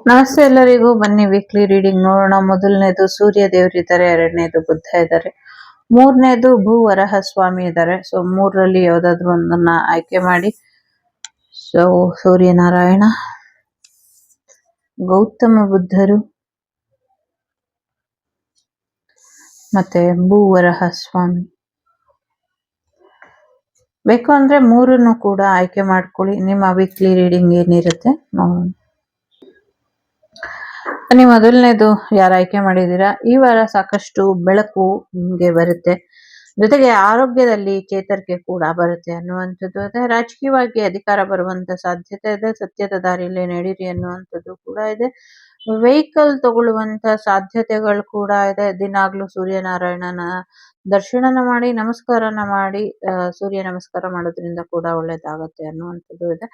ನಮಸ್ತೆ ಎಲ್ಲರಿಗೂ. ಬನ್ನಿ ವೀಕ್ಲಿ ರೀಡಿಂಗ್ ನೋಡೋಣ. ಮೊದಲನೇದು ಸೂರ್ಯ ದೇವರಿದ್ದಾರೆ, ಎರಡನೇದು ಬುದ್ಧ ಇದ್ದಾರೆ, ಮೂರನೇದು ಭೂವರಹ ಸ್ವಾಮಿ ಇದ್ದಾರೆ. ಸೊ ಮೂರರಲ್ಲಿ ಯಾವ್ದಾದ್ರು ಒಂದನ್ನ ಆಯ್ಕೆ ಮಾಡಿ. ಸೊ ಸೂರ್ಯನಾರಾಯಣ, ಗೌತಮ ಬುದ್ಧರು ಮತ್ತೆ ಭೂವರಹ ಸ್ವಾಮಿ. ಬೇಕು ಅಂದ್ರೆ ಮೂರನ್ನು ಕೂಡ ಆಯ್ಕೆ ಮಾಡ್ಕೊಳ್ಳಿ. ನಿಮ್ಮ ವೀಕ್ಲಿ ರೀಡಿಂಗ್ ಏನಿರುತ್ತೆ ನೋಡೋಣ. ಬನ್ನಿ, ಮೊದಲನೇದು ಯಾರು ಆಯ್ಕೆ ಮಾಡಿದ್ದೀರಾ, ಈ ವಾರ ಸಾಕಷ್ಟು ಬೆಳಕು ನಿಮ್ಗೆ ಬರುತ್ತೆ, ಜೊತೆಗೆ ಆರೋಗ್ಯದಲ್ಲಿ ಚೇತರಿಕೆ ಕೂಡ ಬರುತ್ತೆ ಅನ್ನುವಂಥದ್ದು ಇದೆ. ರಾಜಕೀಯವಾಗಿ ಅಧಿಕಾರ ಬರುವಂತ ಸಾಧ್ಯತೆ ಇದೆ. ಸತ್ಯದ ದಾರಿಯಲ್ಲಿ ನಡೀರಿ ಅನ್ನುವಂಥದ್ದು ಕೂಡ ಇದೆ. ವೆಹಿಕಲ್ ತಗೊಳ್ಳುವಂತ ಸಾಧ್ಯತೆಗಳು ಕೂಡ ಇದೆ. ದಿನಾಗ್ಲೂ ಸೂರ್ಯನಾರಾಯಣನ ದರ್ಶನನ ಮಾಡಿ, ನಮಸ್ಕಾರನ ಮಾಡಿ, ಸೂರ್ಯ ನಮಸ್ಕಾರ ಮಾಡೋದ್ರಿಂದ ಕೂಡ ಒಳ್ಳೇದಾಗತ್ತೆ ಅನ್ನುವಂಥದ್ದು ಇದೆ.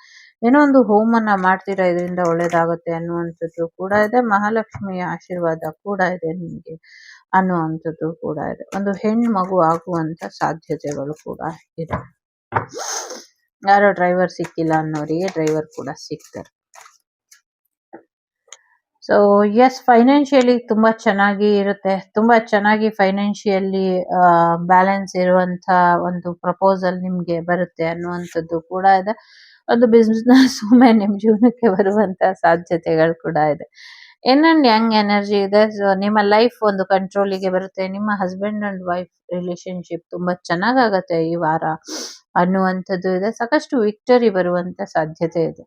ಏನೋ ಒಂದು ಹೋಮನ ಮಾಡ್ತೀರಾ, ಇದರಿಂದ ಒಳ್ಳೇದಾಗತ್ತೆ ಅನ್ನುವಂಥದ್ದು ಕೂಡ ಇದೆ. ಮಹಾಲಕ್ಷ್ಮಿಯ ಆಶೀರ್ವಾದ ಕೂಡ ಇದೆ ನಿಮಗೆ ಅನ್ನುವಂಥದ್ದು ಕೂಡ ಇದೆ. ಒಂದು ಹೆಣ್ಣು ಮಗು ಆಗುವಂತ ಸಾಧ್ಯತೆಗಳು ಕೂಡ ಇದೆ. ಯಾರೋ ಡ್ರೈವರ್ ಸಿಕ್ಕಿಲ್ಲ ಅನ್ನೋರಿಗೆ ಡ್ರೈವರ್ ಕೂಡ ಸಿಗ್ತಾರೆ. ಸೊ ಎಸ್, ಫೈನಾನ್ಷಿಯಲಿ ತುಂಬಾ ಚೆನ್ನಾಗಿ ಇರುತ್ತೆ. ತುಂಬಾ ಚೆನ್ನಾಗಿ ಫೈನಾನ್ಷಿಯಲಿ ಬ್ಯಾಲೆನ್ಸ್ ಇರುವಂತ ಒಂದು ಪ್ರಪೋಸಲ್ ನಿಮ್ಗೆ ಬರುತ್ತೆ ಅನ್ನುವಂಥದ್ದು ಕೂಡ ಇದೆ. ಒಂದು ಬಿಸ್ನೆಸ್ ವುಮೆನ್ ನಿಮ್ ಜೀವನಕ್ಕೆ ಬರುವಂತ ಸಾಧ್ಯತೆಗಳು ಕೂಡ ಇದೆ. ಇನ್ನೊಂದು ಯಂಗ್ ಎನರ್ಜಿ ಇದೆ. ಸೊ ನಿಮ್ಮ ಲೈಫ್ ಒಂದು ಕಂಟ್ರೋಲಿಗೆ ಬರುತ್ತೆ. ನಿಮ್ಮ ಹಸ್ಬೆಂಡ್ ಅಂಡ್ ವೈಫ್ ರಿಲೇಶನ್ಶಿಪ್ ತುಂಬಾ ಚೆನ್ನಾಗಾಗತ್ತೆ ಈ ವಾರ ಅನ್ನುವಂಥದ್ದು ಇದೆ. ಸಾಕಷ್ಟು ವಿಕ್ಟರಿ ಬರುವಂತ ಸಾಧ್ಯತೆ ಇದೆ.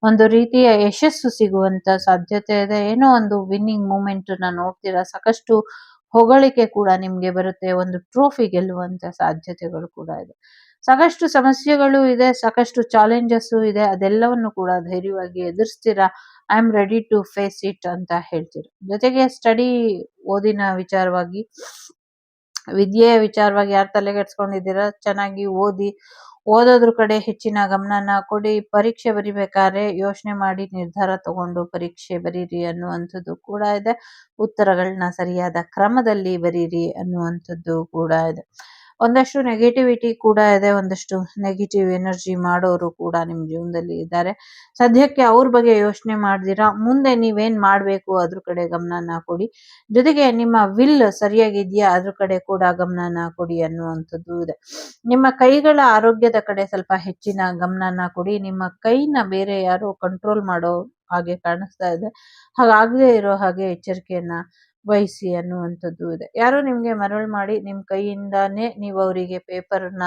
ಒಂದು ರೀತಿಯ ಯಶಸ್ಸು ಸಿಗುವಂತ ಸಾಧ್ಯತೆ ಇದೆ. ಏನೋ ಒಂದು ವಿನ್ನಿಂಗ್ ಮೂಮೆಂಟ್ ನ ನೋಡ್ತೀರಾ. ಸಾಕಷ್ಟು ಹೊಗಳಿಕೆ ಕೂಡ ನಿಮ್ಗೆ ಬರುತ್ತೆ. ಒಂದು ಟ್ರೋಫಿ ಗೆಲ್ಲುವಂತ ಸಾಧ್ಯತೆಗಳು ಕೂಡ ಇದೆ. ಸಾಕಷ್ಟು ಸಮಸ್ಯೆಗಳು ಇದೆ, ಸಾಕಷ್ಟು ಚಾಲೆಂಜಸ್ ಇದೆ. ಅದೆಲ್ಲವನ್ನು ಕೂಡ ಧೈರ್ಯವಾಗಿ ಎದುರಿಸ್ತೀರಾ. I am ready to face it ಅಂತ ಹೇಳ್ತೀರಾ. ಜೊತೆಗೆ ಸ್ಟಡಿ, ಓದಿನ ವಿಚಾರವಾಗಿ, ವಿದ್ಯೆಯ ವಿಚಾರವಾಗಿ ಯಾರು ತಲೆಗೆಡ್ಸ್ಕೊಂಡಿದ್ದೀರಾ, ಚೆನ್ನಾಗಿ ಓದಿ, ಓದೋದ್ರ ಕಡೆ ಹೆಚ್ಚಿನ ಗಮನನ ಕೊಡಿ. ಪರೀಕ್ಷೆ ಬರಿಬೇಕಾದ್ರೆ ಯೋಚನೆ ಮಾಡಿ ನಿರ್ಧಾರ ತಗೊಂಡು ಪರೀಕ್ಷೆ ಬರೀರಿ ಅನ್ನುವಂಥದ್ದು ಕೂಡ ಇದೆ. ಉತ್ತರಗಳನ್ನ ಸರಿಯಾದ ಕ್ರಮದಲ್ಲಿ ಬರೀರಿ ಅನ್ನುವಂಥದ್ದು ಕೂಡ ಇದೆ. ಒಂದಷ್ಟು ನೆಗೆಟಿವಿಟಿ ಕೂಡ ಇದೆ. ಒಂದಷ್ಟು ನೆಗೆಟಿವ್ ಎನರ್ಜಿ ಮಾಡೋರು ಕೂಡ ನಿಮ್ ಜೀವನದಲ್ಲಿ ಇದ್ದಾರೆ. ಸದ್ಯಕ್ಕೆ ಅವ್ರ ಬಗ್ಗೆ ಯೋಚನೆ ಮಾಡ್ದಿರಾ ಮುಂದೆ ನೀವೇನ್ ಮಾಡ್ಬೇಕು ಅದ್ರ ಕಡೆ ಗಮನನ ಕೊಡಿ. ಜೊತೆಗೆ ನಿಮ್ಮ ವಿಲ್ ಸರಿಯಾಗಿದ್ಯಾ ಅದ್ರ ಕಡೆ ಕೂಡ ಗಮನನ ಕೊಡಿ ಅನ್ನುವಂಥದ್ದು ಇದೆ. ನಿಮ್ಮ ಕೈಗಳ ಆರೋಗ್ಯದ ಕಡೆ ಸ್ವಲ್ಪ ಹೆಚ್ಚಿನ ಗಮನನ ಕೊಡಿ. ನಿಮ್ಮ ಕೈನ ಬೇರೆ ಯಾರೋ ಕಂಟ್ರೋಲ್ ಮಾಡೋ ಹಾಗೆ ಕಾಣಿಸ್ತಾ ಇದೆ. ಹಾಗಾಗದೇ ಇರೋ ಹಾಗೆ ಎಚ್ಚರಿಕೆಯನ್ನ ವಹಿಸಿ ಅನ್ನುವಂಥದ್ದು ಇದೆ. ಯಾರೋ ನಿಮ್ಗೆ ಮರಳು ಮಾಡಿ ನಿಮ್ ಕೈಯಿಂದಾನೇ ನೀವು ಅವರಿಗೆ ಪೇಪರ್ನ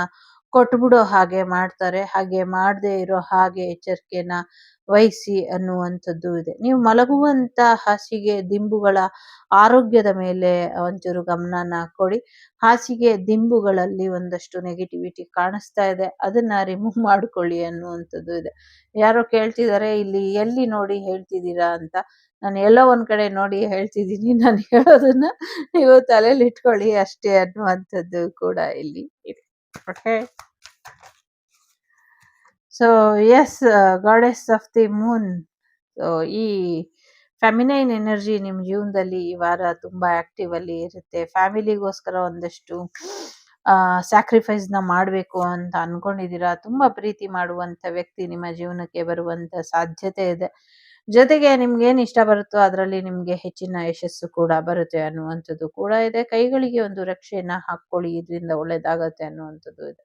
ಕೊಟ್ಬಿಡೋ ಹಾಗೆ ಮಾಡ್ತಾರೆ. ಹಾಗೆ ಮಾಡದೇ ಇರೋ ಹಾಗೆ ಎಚ್ಚರಿಕೆನ ವಹಿಸಿ ಅನ್ನುವಂಥದ್ದು ಇದೆ. ನೀವು ಮಲಗುವಂತ ಹಾಸಿಗೆ ದಿಂಬುಗಳ ಆರೋಗ್ಯದ ಮೇಲೆ ಒಂಚೂರು ಗಮನನ ಕೊಡಿ. ಹಾಸಿಗೆ ದಿಂಬುಗಳಲ್ಲಿ ಒಂದಷ್ಟು ನೆಗೆಟಿವಿಟಿ ಕಾಣಿಸ್ತಾ ಇದೆ, ಅದನ್ನ ರಿಮೂವ್ ಮಾಡ್ಕೊಳ್ಳಿ ಅನ್ನುವಂಥದ್ದು ಇದೆ. ಯಾರೋ ಕೇಳ್ತಿದ್ದಾರೆ ಇಲ್ಲಿ ಎಲ್ಲಿ ನೋಡಿ ಹೇಳ್ತಿದ್ದೀರಾ ಅಂತ. ನಾನು ಎಲ್ಲೋ ಒಂದ್ ಕಡೆ ನೋಡಿ ಹೇಳ್ತಿದ್ದೀನಿ. ನಾನು ಹೇಳೋದನ್ನ ನೀವು ತಲೆಯಲ್ಲಿ ಇಟ್ಕೊಳ್ಳಿ ಅಷ್ಟೇ ಅನ್ನುವಂಥದ್ದು ಕೂಡ ಇಲ್ಲಿ ಇದೆ. Okay, so yes, goddess of the moon. So ಈ ಫೆಮಿನೈನ್ ಎನರ್ಜಿ ನಿಮ್ ಜೀವನದಲ್ಲಿ ಈ ವಾರ ತುಂಬಾ ಆಕ್ಟಿವ್ ಅಲ್ಲಿ ಇರುತ್ತೆ. ಫ್ಯಾಮಿಲಿಗೋಸ್ಕರ ಒಂದಷ್ಟು ಸ್ಯಾಕ್ರಿಫೈಸ್ ನ ಮಾಡ್ಬೇಕು ಅಂತ ಅನ್ಕೊಂಡಿದೀರಾ. ತುಂಬಾ ಪ್ರೀತಿ ಮಾಡುವಂತ ವ್ಯಕ್ತಿ ನಿಮ್ಮ ಜೀವನಕ್ಕೆ ಬರುವಂತ ಸಾಧ್ಯತೆ ಇದೆ. ಜೊತೆಗೆ ನಿಮ್ಗೆ ಏನ್ ಇಷ್ಟ ಬರುತ್ತೋ ಅದರಲ್ಲಿ ನಿಮ್ಗೆ ಹೆಚ್ಚಿನ ಯಶಸ್ಸು ಕೂಡ ಬರುತ್ತೆ ಅನ್ನುವಂಥದ್ದು ಕೂಡ ಇದೆ. ಕೈಗಳಿಗೆ ಒಂದು ರಕ್ಷೆಯನ್ನ ಹಾಕೊಳ್ಳಿ, ಇದರಿಂದ ಒಳ್ಳೇದಾಗತ್ತೆ ಅನ್ನುವಂಥದ್ದು ಇದೆ.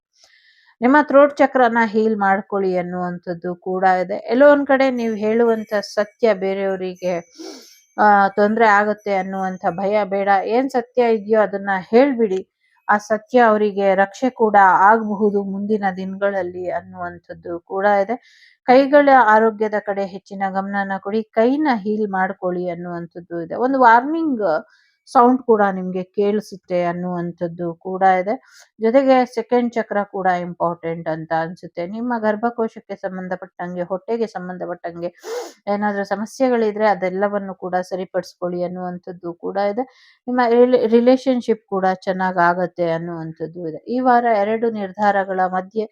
ನಿಮ್ಮ ಥ್ರೋಟ್ ಚಕ್ರನ ಹೀಲ್ ಮಾಡ್ಕೊಳ್ಳಿ ಅನ್ನುವಂಥದ್ದು ಕೂಡ ಇದೆ. ಎಲ್ಲೋ ಒಂದ್ ಕಡೆ ನೀವು ಹೇಳುವಂತ ಸತ್ಯ ಬೇರೆಯವರಿಗೆ ತೊಂದರೆ ಆಗುತ್ತೆ ಅನ್ನುವಂಥ ಭಯ ಬೇಡ. ಏನ್ ಸತ್ಯ ಇದೆಯೋ ಅದನ್ನ ಹೇಳ್ಬಿಡಿ. ಆ ಸತ್ಯ ಅವರಿಗೆ ರಕ್ಷೆ ಕೂಡ ಆಗಬಹುದು ಮುಂದಿನ ದಿನಗಳಲ್ಲಿ ಅನ್ನುವಂಥದ್ದು ಕೂಡ ಇದೆ. ಕೈಗಳ ಆರೋಗ್ಯದ ಕಡೆ ಹೆಚ್ಚಿನ ಗಮನನ ಕೊಡಿ. ಕೈನ ಹೀಲ್ ಮಾಡ್ಕೊಳ್ಳಿ ಅನ್ನುವಂಥದ್ದು ಇದೆ. ಒಂದು ವಾರ್ನಿಂಗ್ ಸೌಂಡ್ ಕೂಡ ನಿಮ್ಗೆ ಕೇಳಿಸುತ್ತೆ ಅನ್ನುವಂಥದ್ದು ಕೂಡ ಇದೆ. ಜೊತೆಗೆ ಸೆಕೆಂಡ್ ಚಕ್ರ ಕೂಡ ಇಂಪಾರ್ಟೆಂಟ್ ಅಂತ ಅನ್ಸುತ್ತೆ. ನಿಮ್ಮ ಗರ್ಭಕೋಶಕ್ಕೆ ಸಂಬಂಧಪಟ್ಟಂಗೆ, ಹೊಟ್ಟೆಗೆ ಸಂಬಂಧಪಟ್ಟಂಗೆ ಏನಾದ್ರೂ ಸಮಸ್ಯೆಗಳಿದ್ರೆ ಅದೆಲ್ಲವನ್ನು ಕೂಡ ಸರಿಪಡಿಸ್ಕೊಳ್ಳಿ ಅನ್ನುವಂಥದ್ದು ಕೂಡ ಇದೆ. ನಿಮ್ಮ ರಿಲೇಶನ್ಶಿಪ್ ಕೂಡ ಚೆನ್ನಾಗಾಗತ್ತೆ ಅನ್ನುವಂಥದ್ದು ಇದೆ. ಈ ವಾರ 2 ನಿರ್ಧಾರಗಳ ಮಧ್ಯೆ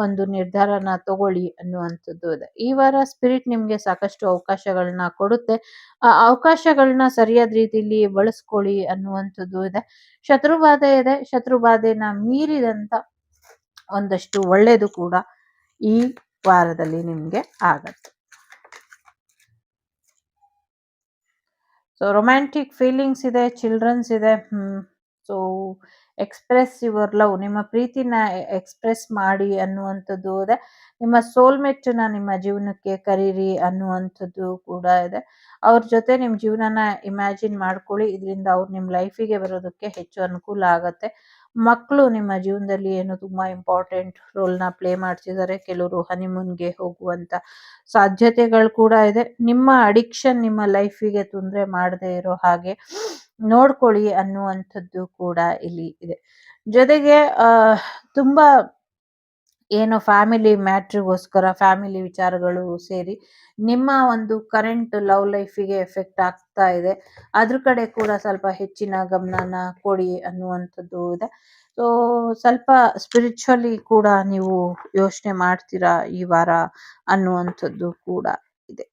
ಒಂದು ನಿರ್ಧಾರನ ತಗೊಳ್ಳಿ ಅನ್ನುವಂಥದ್ದು ಇದೆ. ಈ ವಾರ ಸ್ಪಿರಿಟ್ ನಿಮ್ಗೆ ಸಾಕಷ್ಟು ಅವಕಾಶಗಳನ್ನ ಕೊಡುತ್ತೆ. ಆ ಅವಕಾಶಗಳನ್ನ ಸರಿಯಾದ ರೀತಿಯಲ್ಲಿ ಬಳಸ್ಕೊಳ್ಳಿ ಅನ್ನುವಂಥದ್ದು ಇದೆ. ಶತ್ರುಬಾಧೆ ಇದೆ. ಶತ್ರುಬಾಧೆನ ಮೀರಿದಂತ ಒಂದಷ್ಟು ಒಳ್ಳೇದು ಕೂಡ ಈ ವಾರದಲ್ಲಿ ನಿಮ್ಗೆ ಆಗತ್ತೆ. ಸೊ ರೊಮ್ಯಾಂಟಿಕ್ ಫೀಲಿಂಗ್ಸ್ ಇದೆ, ಚಿಲ್ಡ್ರನ್ಸ್ ಇದೆ. ಸೊ ಎಕ್ಸ್‌ಪ್ರೆಸ್ ಯುವರ್ ಲವ್, ನಿಮ್ಮ ಪ್ರೀತಿನ ಎಕ್ಸ್‌ಪ್ರೆಸ್ ಮಾಡಿ ಅನ್ನುವಂಥದ್ದು ಇದೆ. ನಿಮ್ಮ ಸೋಲ್‌ಮೇಟ್‌ನ ನಿಮ್ಮ ಜೀವನಕ್ಕೆ ಕರೀರಿ ಅನ್ನುವಂಥದ್ದು ಕೂಡ ಇದೆ. ಅವ್ರ ಜೊತೆ ನಿಮ್ ಜೀವನನ ಇಮ್ಯಾಜಿನ್ ಮಾಡ್ಕೊಳ್ಳಿ. ಇದರಿಂದ ಅವ್ರು ನಿಮ್ ಲೈಫಿಗೆ ಬರೋದಕ್ಕೆ ಹೆಚ್ಚು ಅನುಕೂಲ ಆಗತ್ತೆ. ಮಕ್ಳು ನಿಮ್ಮ ಜೀವನದಲ್ಲಿ ಏನು ತುಂಬಾ ಇಂಪಾರ್ಟೆಂಟ್ ರೋಲ್‌ನ ಪ್ಲೇ ಮಾಡ್ತಿದ್ದಾರೆ. ಕೆಲವರು ಹನಿಮೂನ್‌ಗೆ ಹೋಗುವಂತ ಸಾಧ್ಯತೆಗಳು ಕೂಡ ಇದೆ. ನಿಮ್ಮ ಅಡಿಕ್ಷನ್ ನಿಮ್ಮ ಲೈಫಿಗೆ ತೊಂದ್ರೆ ಮಾಡದೇ ಇರೋ ಹಾಗೆ ನೋಡ್ಕೊಳ್ಳಿ ಅನ್ನುವಂಥದ್ದು ಕೂಡ ಇಲ್ಲಿ ಇದೆ. ಜೊತೆಗೆ ತುಂಬಾ ಏನೋ ಫ್ಯಾಮಿಲಿ ಮ್ಯಾಟ್ರಿಗೋಸ್ಕರ ಫ್ಯಾಮಿಲಿ ವಿಚಾರಗಳು ಸೇರಿ ನಿಮ್ಮ ಒಂದು ಕರೆಂಟ್ ಲವ್ ಲೈಫಿಗೆ ಎಫೆಕ್ಟ್ ಆಗ್ತಾ ಇದೆ. ಅದ್ರ ಕಡೆ ಕೂಡ ಸ್ವಲ್ಪ ಹೆಚ್ಚಿನ ಗಮನನ ಕೊಡಿ ಅನ್ನುವಂಥದ್ದು ಇದೆ. ಸೊ ಸ್ವಲ್ಪ ಸ್ಪಿರಿಚುವಲಿ ಕೂಡ ನೀವು ಯೋಚನೆ ಮಾಡ್ತೀರಾ ಈ ವಾರ ಅನ್ನುವಂಥದ್ದು ಕೂಡ ಇದೆ.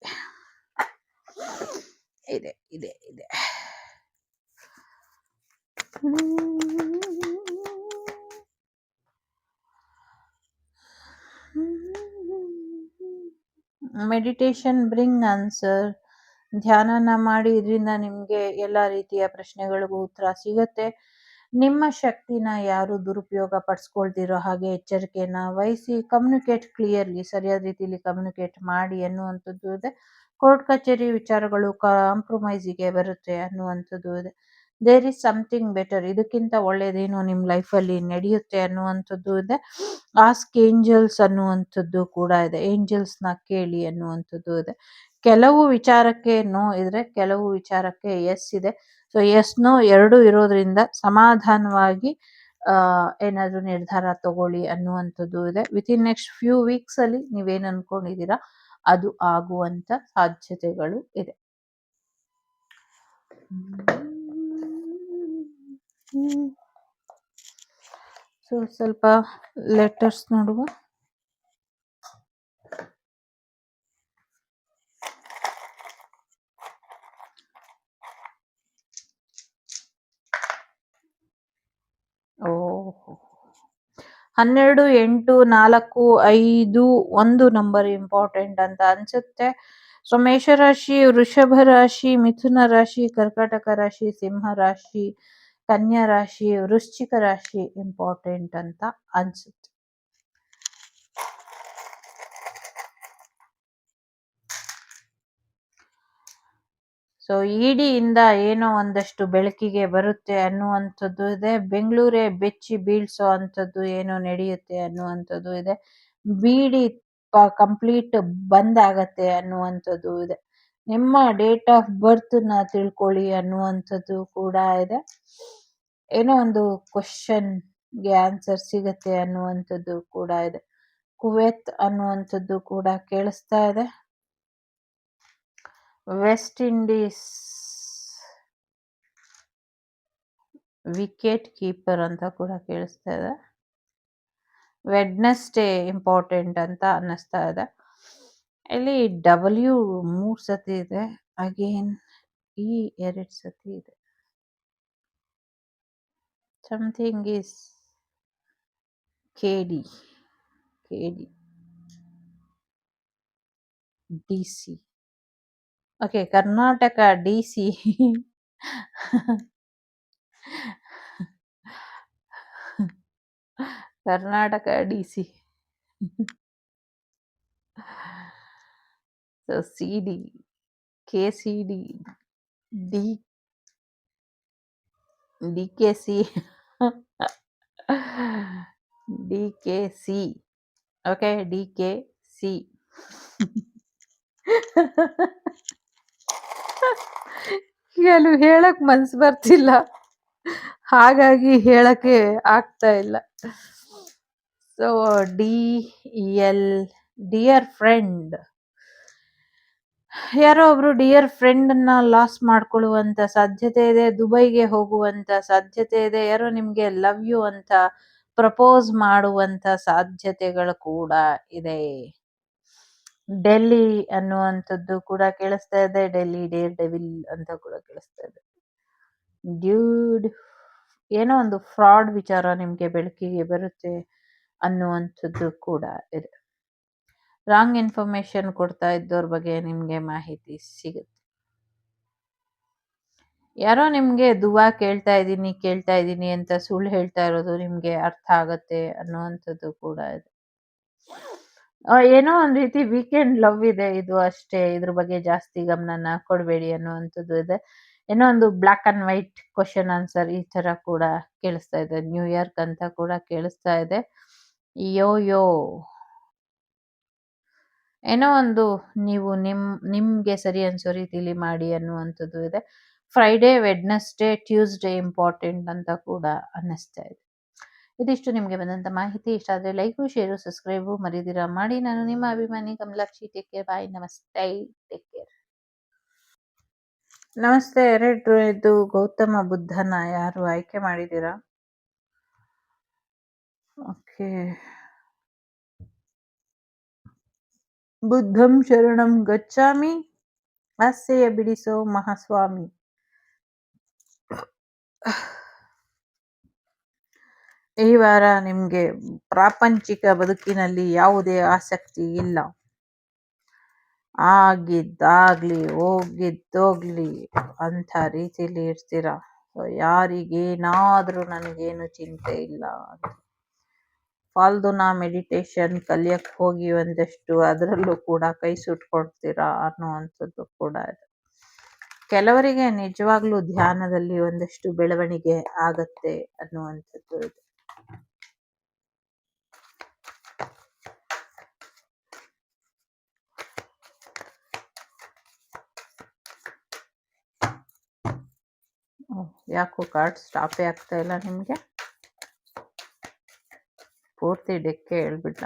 ಇದೆ ಇದೆ ಇದೆ. Meditation bring answer. ಧ್ಯಾನನ ಮಾಡಿ, ಇದರಿಂದ ನಿಮ್ಗೆ ಎಲ್ಲ ರೀತಿಯ ಪ್ರಶ್ನೆಗಳಿಗೂ ಉತ್ತರ ಸಿಗತ್ತೆ. ನಿಮ್ಮ ಶಕ್ತಿನ ಯಾರು ದುರುಪಯೋಗ ಪಡಿಸ್ಕೊಳ್ದಿರೋ ಹಾಗೆ ಎಚ್ಚರಿಕೆಯನ್ನ ವಹಿಸಿ, ಕಮ್ಯುನಿಕೇಟ್ ಕ್ಲಿಯರ್ಲಿ, ಸರಿಯಾದ ರೀತಿಯಲ್ಲಿ ಕಮ್ಯುನಿಕೇಟ್ ಮಾಡಿ ಅನ್ನುವಂಥದ್ದು ಇದೆ. ಕೋರ್ಟ್ ಕಚೇರಿ ವಿಚಾರಗಳು ಕಾಂಪ್ರಮೈಸಿಗೆ ಬರುತ್ತೆ ಅನ್ನುವಂಥದ್ದು ಇದೆ. ದೇರ್ ಇಸ್ ಸಮಥಿಂಗ್ ಬೆಟರ್, ಇದಕ್ಕಿಂತ ಒಳ್ಳೇದೇನೋ ನಿಮ್ ಲೈಫಲ್ಲಿ ನಡೆಯುತ್ತೆ ಅನ್ನುವಂಥದ್ದು ಇದೆ. ಆಸ್ಕ್ ಏಂಜಲ್ಸ್ ಅನ್ನುವಂಥದ್ದು ಕೂಡ ಇದೆ. ಏಂಜಲ್ಸ್ನ ಕೇಳಿ ಅನ್ನುವಂಥದ್ದು ಇದೆ. ಕೆಲವು ವಿಚಾರಕ್ಕೆ ನೋ ಇದ್ರೆ ಕೆಲವು ವಿಚಾರಕ್ಕೆ ಎಸ್ ಇದೆ. ಸೊ ಎಸ್ ನೋ ಎರಡು ಇರೋದ್ರಿಂದ ಸಮಾಧಾನವಾಗಿ ಏನಾದ್ರು ನಿರ್ಧಾರ ತಗೊಳ್ಳಿ ಅನ್ನುವಂಥದ್ದು ಇದೆ. ವಿತಿನ್ ನೆಕ್ಸ್ಟ್ ಫ್ಯೂ ವೀಕ್ಸ್ ಅಲ್ಲಿ ನೀವೇನ್ ಅನ್ಕೊಂಡಿದೀರಾ ಅದು ಆಗುವಂತ ಸಾಧ್ಯತೆಗಳು ಇದೆ. ಸೊ ಸ್ವಲ್ಪ ಲೆಟರ್ಸ್ ನೋಡುವ. ಓಹೋ, 12, 8, 4, 5, 1 ನಂಬರ್ ಇಂಪಾರ್ಟೆಂಟ್ ಅಂತ ಅನ್ಸುತ್ತೆ. ಸೊ ಮೇಷರಾಶಿ, ವೃಷಭ ರಾಶಿ, ಮಿಥುನ ರಾಶಿ, ಕರ್ಕಾಟಕ ರಾಶಿ, ಸಿಂಹ ರಾಶಿ, ಕನ್ಯಾ ರಾಶಿ, ವೃಶ್ಚಿಕ ರಾಶಿ ಇಂಪಾರ್ಟೆಂಟ್ ಅಂತ ಅನ್ಸುತ್ತೆ. ಸೊ ಇಡಿಯಿಂದ ಏನೋ ಒಂದಷ್ಟು ಬೆಳಕಿಗೆ ಬರುತ್ತೆ ಅನ್ನುವಂಥದ್ದು ಇದೆ. ಬೆಂಗಳೂರೇ ಬೆಚ್ಚಿ ಬೀಳ್ಸೋ ಅಂಥದ್ದು ಏನೋ ನಡೆಯುತ್ತೆ ಅನ್ನುವಂಥದ್ದು ಇದೆ. ಬಿಡಿ ಕಂಪ್ಲೀಟ್ ಬಂದ್ ಆಗತ್ತೆ ಅನ್ನುವಂಥದ್ದು ಇದೆ. ನಿಮ್ಮ ಡೇಟ್ ಆಫ್ ಬರ್ತ್ ನ ತಿಳ್ಕೊಳ್ಳಿ ಅನ್ನುವಂಥದ್ದು ಕೂಡ ಇದೆ. ಏನೋ ಒಂದು ಕ್ವಶನ್ಗೆ ಆನ್ಸರ್ ಸಿಗತ್ತೆ ಅನ್ನುವಂಥದ್ದು ಕೂಡ ಇದೆ. ಕುವೆತ್ ಅನ್ನುವಂಥದ್ದು ಕೂಡ ಕೇಳಿಸ್ತಾ ಇದೆ. ವೆಸ್ಟ್ ಇಂಡೀಸ್ ವಿಕೆಟ್ ಕೀಪರ್ ಅಂತ ಕೂಡ ಕೇಳಿಸ್ತಾ ಇದೆ. ವೆಡ್ನೆಸ್ಡೇ ಇಂಪಾರ್ಟೆಂಟ್ ಅಂತ ಅನ್ನಿಸ್ತಾ ಇದೆ. ಇಲ್ಲಿ ಡಬ್ಲ್ಯೂ 3 ಸತಿ ಇದೆ, ಅಗೇನ್ ಈ 2 ಸತಿ ಇದೆ. Something is KD DC. Okay, Karnataka DC Karnataka DC. So CD, KCD, D DKC DKC. Okay, DKC. ಕೆಲವು ಹೇಳಕ್ ಮನ್ಸು ಬರ್ತಿಲ್ಲ, ಹಾಗಾಗಿ ಹೇಳಕ್ಕೆ ಆಗ್ತಾ ಇಲ್ಲ. So DL dear friend. ಯಾರೋ ಒಬ್ರು ಡಿಯರ್ ಫ್ರೆಂಡ್ ಅನ್ನ ಲಾಸ್ ಮಾಡ್ಕೊಳ್ಳುವಂತ ಸಾಧ್ಯತೆ ಇದೆ. ದುಬೈಗೆ ಹೋಗುವಂತ ಸಾಧ್ಯತೆ ಇದೆ. ಯಾರೋ ನಿಮ್ಗೆ ಲವ್ ಯು ಅಂತ ಪ್ರಪೋಸ್ ಮಾಡುವಂತ ಸಾಧ್ಯತೆಗಳು ಕೂಡ ಇದೆ. ಡೆಲ್ಲಿ ಅನ್ನುವಂಥದ್ದು ಕೂಡ ಕೇಳಿಸ್ತಾ ಇದೆ. ಡೆಲ್ಲಿ ಡೇರ್ ಡೆವಿಲ್ ಅಂತ ಕೂಡ ಕೇಳಿಸ್ತಾ ಇದೆ. ಡ್ಯೂಡ್, ಏನೋ ಒಂದು ಫ್ರಾಡ್ ವಿಚಾರ ನಿಮ್ಗೆ ಬೆಳಕಿಗೆ ಬರುತ್ತೆ ಅನ್ನುವಂಥದ್ದು ಕೂಡ ಇದೆ. ರಾಂಗ್ ಇನ್ಫಾರ್ಮೇಶನ್ ಕೊಡ್ತಾ ಇದ್ದವ್ರ ಬಗ್ಗೆ ನಿಮ್ಗೆ ಮಾಹಿತಿ ಸಿಗುತ್ತೆ. ಯಾರೋ ನಿಮ್ಗೆ ದುವಾ ಕೇಳ್ತಾ ಇದ್ದೀನಿ ಅಂತ ಸುಳ್ಳು ಹೇಳ್ತಾ ಇರೋದು ನಿಮ್ಗೆ ಅರ್ಥ ಆಗತ್ತೆ ಅನ್ನುವಂಥದ್ದು ಕೂಡ ಇದೆ. ಏನೋ ಒಂದ್ ರೀತಿ ವೀಕೆಂಡ್ ಲವ್ ಇದೆ ಇದು ಅಷ್ಟೇ. ಇದ್ರ ಬಗ್ಗೆ ಜಾಸ್ತಿ ಗಮನನ ಕೊಡಬೇಡಿ ಅನ್ನುವಂಥದ್ದು ಇದೆ. ಏನೋ ಒಂದು black and white question answer ಈ ತರ ಕೂಡ ಕೇಳಿಸ್ತಾ ಇದೆ. ನ್ಯೂ ಇಯರ್ಕ್ ಅಂತ ಕೂಡ ಕೇಳಿಸ್ತಾ ಇದೆ. ಯೋ ಯೋ ಏನೋ ಒಂದು ನೀವು ನಿಮ್ಗೆ ಸರಿ ಅನ್ಸೋ ರೀತಿಲಿ ಮಾಡಿ ಅನ್ನುವಂಥದ್ದು ಇದೆ. ಫ್ರೈಡೇ, ವೆಡ್ನೆಸ್ಡೇ, ಟ್ಯೂಸ್ಡೇ ಇಂಪಾರ್ಟೆಂಟ್ ಅಂತ ಕೂಡ ಅನ್ನಿಸ್ತಾ ಇದೆ. ಇದಿಷ್ಟು ನಿಮಗೆ ಬಂದಂತ ಮಾಹಿತಿ. ಇಷ್ಟ ಆದರೆ ಲೈಕು, ಶೇರು, ಸಬ್ಸ್ಕ್ರೈಬು ಮರಿದಿರ ಮಾಡಿ. ನಾನು ನಿಮ್ಮ ಅಭಿಮಾನಿ ಕಮಲಾಕ್ಷಿ. Take care. ಬಾಯ್. ನಮಸ್ತೆ. Take care. ನಮಸ್ತೆ. ಎರಡನೇದು ಗೌತಮ ಬುದ್ಧನ ಯಾರು ಆಯ್ಕೆ ಮಾಡಿದ್ದೀರಾ? ಓಕೆ. ಬುದ್ಧಂ ಶರಣಂ ಗಚ್ಚಾಮಿ, ಆಸೆಯ ಬಿಡಿಸೋ ಮಹಾಸ್ವಾಮಿ. ಈ ವಾರ ನಿಮ್ಗೆ ಪ್ರಾಪಂಚಿಕ ಬದುಕಿನಲ್ಲಿ ಯಾವುದೇ ಆಸಕ್ತಿ ಇಲ್ಲ. ಆಗಿದ್ದಾಗ್ಲಿ ಹೋಗಿದ್ದೋಗ್ಲಿ ಅಂತ ರೀತಿಲಿ ಇರ್ತೀರ. ಯಾರಿಗೇನಾದ್ರೂ ನನಗೇನು ಚಿಂತೆ ಇಲ್ಲ ಅಂತ. ಫಾಲ್ದುನ ಮೆಡಿಟೇಷನ್ ಕಲಿಯಕ್ ಹೋಗಿ ಒಂದಷ್ಟು ಅದರಲ್ಲೂ ಕೂಡ ಕೈ ಸುಟ್ಕೊಳ್ತೀರಾ ಅನ್ನುವಂಥದ್ದು ಕೂಡ ಇದೆ. ಕೆಲವರಿಗೆ ನಿಜವಾಗ್ಲೂ ಧ್ಯಾನದಲ್ಲಿ ಒಂದಷ್ಟು ಬೆಳವಣಿಗೆ ಆಗತ್ತೆ ಅನ್ನುವಂಥದ್ದು ಇದೆ. ಯಾಕೋ ಕಾರ್ಡ್ ಸ್ಟಾಪೇ ಆಗ್ತಾ ಇಲ್ಲ ನಿಮ್ಗೆ? ಪೂರ್ತಿ ಡೆಕ್ಕೆ ಹೇಳ್ಬಿಟ್ಟ.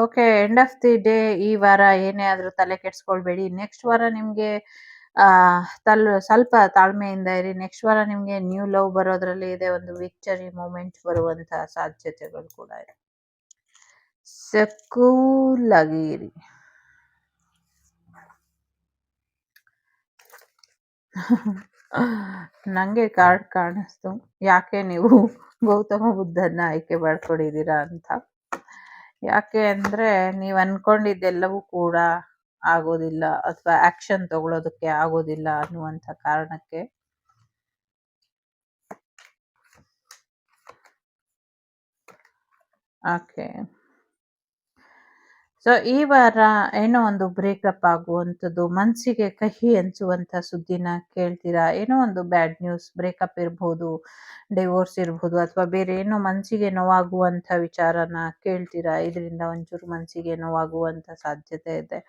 Okay. End of the day. ಈ ವಾರ ಏನೇ ಆದ್ರೂ ತಲೆ ಕೆಡ್ಸ್ಕೊಳ್ಬೇಡಿ. ನೆಕ್ಸ್ಟ್ ವಾರ ನಿಮ್ಗೆ ಸ್ವಲ್ಪ ತಾಳ್ಮೆಯಿಂದ ಇರಿ. ನೆಕ್ಸ್ಟ್ ವಾರ ನಿಮ್ಗೆ ನ್ಯೂ ಲವ್ ಬರೋದ್ರಲ್ಲಿ ಇದೆ. ಒಂದು ವಿಕ್ಟರಿ ಮೂಮೆಂಟ್ ಬರುವಂತ ಸಾಧ್ಯತೆಗಳು ಕೂಡ ಇದೆ. ಕೂಲ್ ಆಗಿ ಇರಿ. ನಂಗೆ ಕಾರ್ಡ್ ಕಾಣಿಸ್ತು. ಯಾಕೆ ನೀವು ಗೌತಮ ಬುದ್ಧನ ಆಯ್ಕೆ ಮಾಡ್ಕೊಂಡಿದ್ದೀರಾ ಅಂತ. ಯಾಕೆ ಅಂದ್ರೆ ನೀವ್ ಅನ್ಕೊಂಡಿದ್ದೆಲ್ಲವೂ ಕೂಡ ಆಗೋದಿಲ್ಲ ಅಥವಾ ಆಕ್ಷನ್ ತಗೊಳ್ಳೋದಕ್ಕೆ ಆಗೋದಿಲ್ಲ ಅನ್ನುವಂಥ ಕಾರಣಕ್ಕೆ. ಓಕೆ. ಸೊ ಈ ವಾರ ಏನೋ ಒಂದು ಬ್ರೇಕಪ್ ಆಗುವಂಥದ್ದು, ಮನಸ್ಸಿಗೆ ಕಹಿ ಅನಿಸುವಂಥ ಸುದ್ದಿನ ಕೇಳ್ತೀರಾ. ಏನೋ ಒಂದು ಬ್ಯಾಡ್ ನ್ಯೂಸ್, ಬ್ರೇಕಪ್ ಇರ್ಬೋದು, ಡಿವೋರ್ಸ್ ಇರ್ಬೋದು, ಅಥವಾ ಬೇರೆ ಏನೋ ಮನಸ್ಸಿಗೆ ನೋವಾಗುವಂಥ ವಿಚಾರನ ಕೇಳ್ತೀರಾ. ಇದರಿಂದ ಒಂಚೂರು ಮನಸ್ಸಿಗೆ ನೋವಾಗುವಂಥ ಸಾಧ್ಯತೆ ಇದೆ.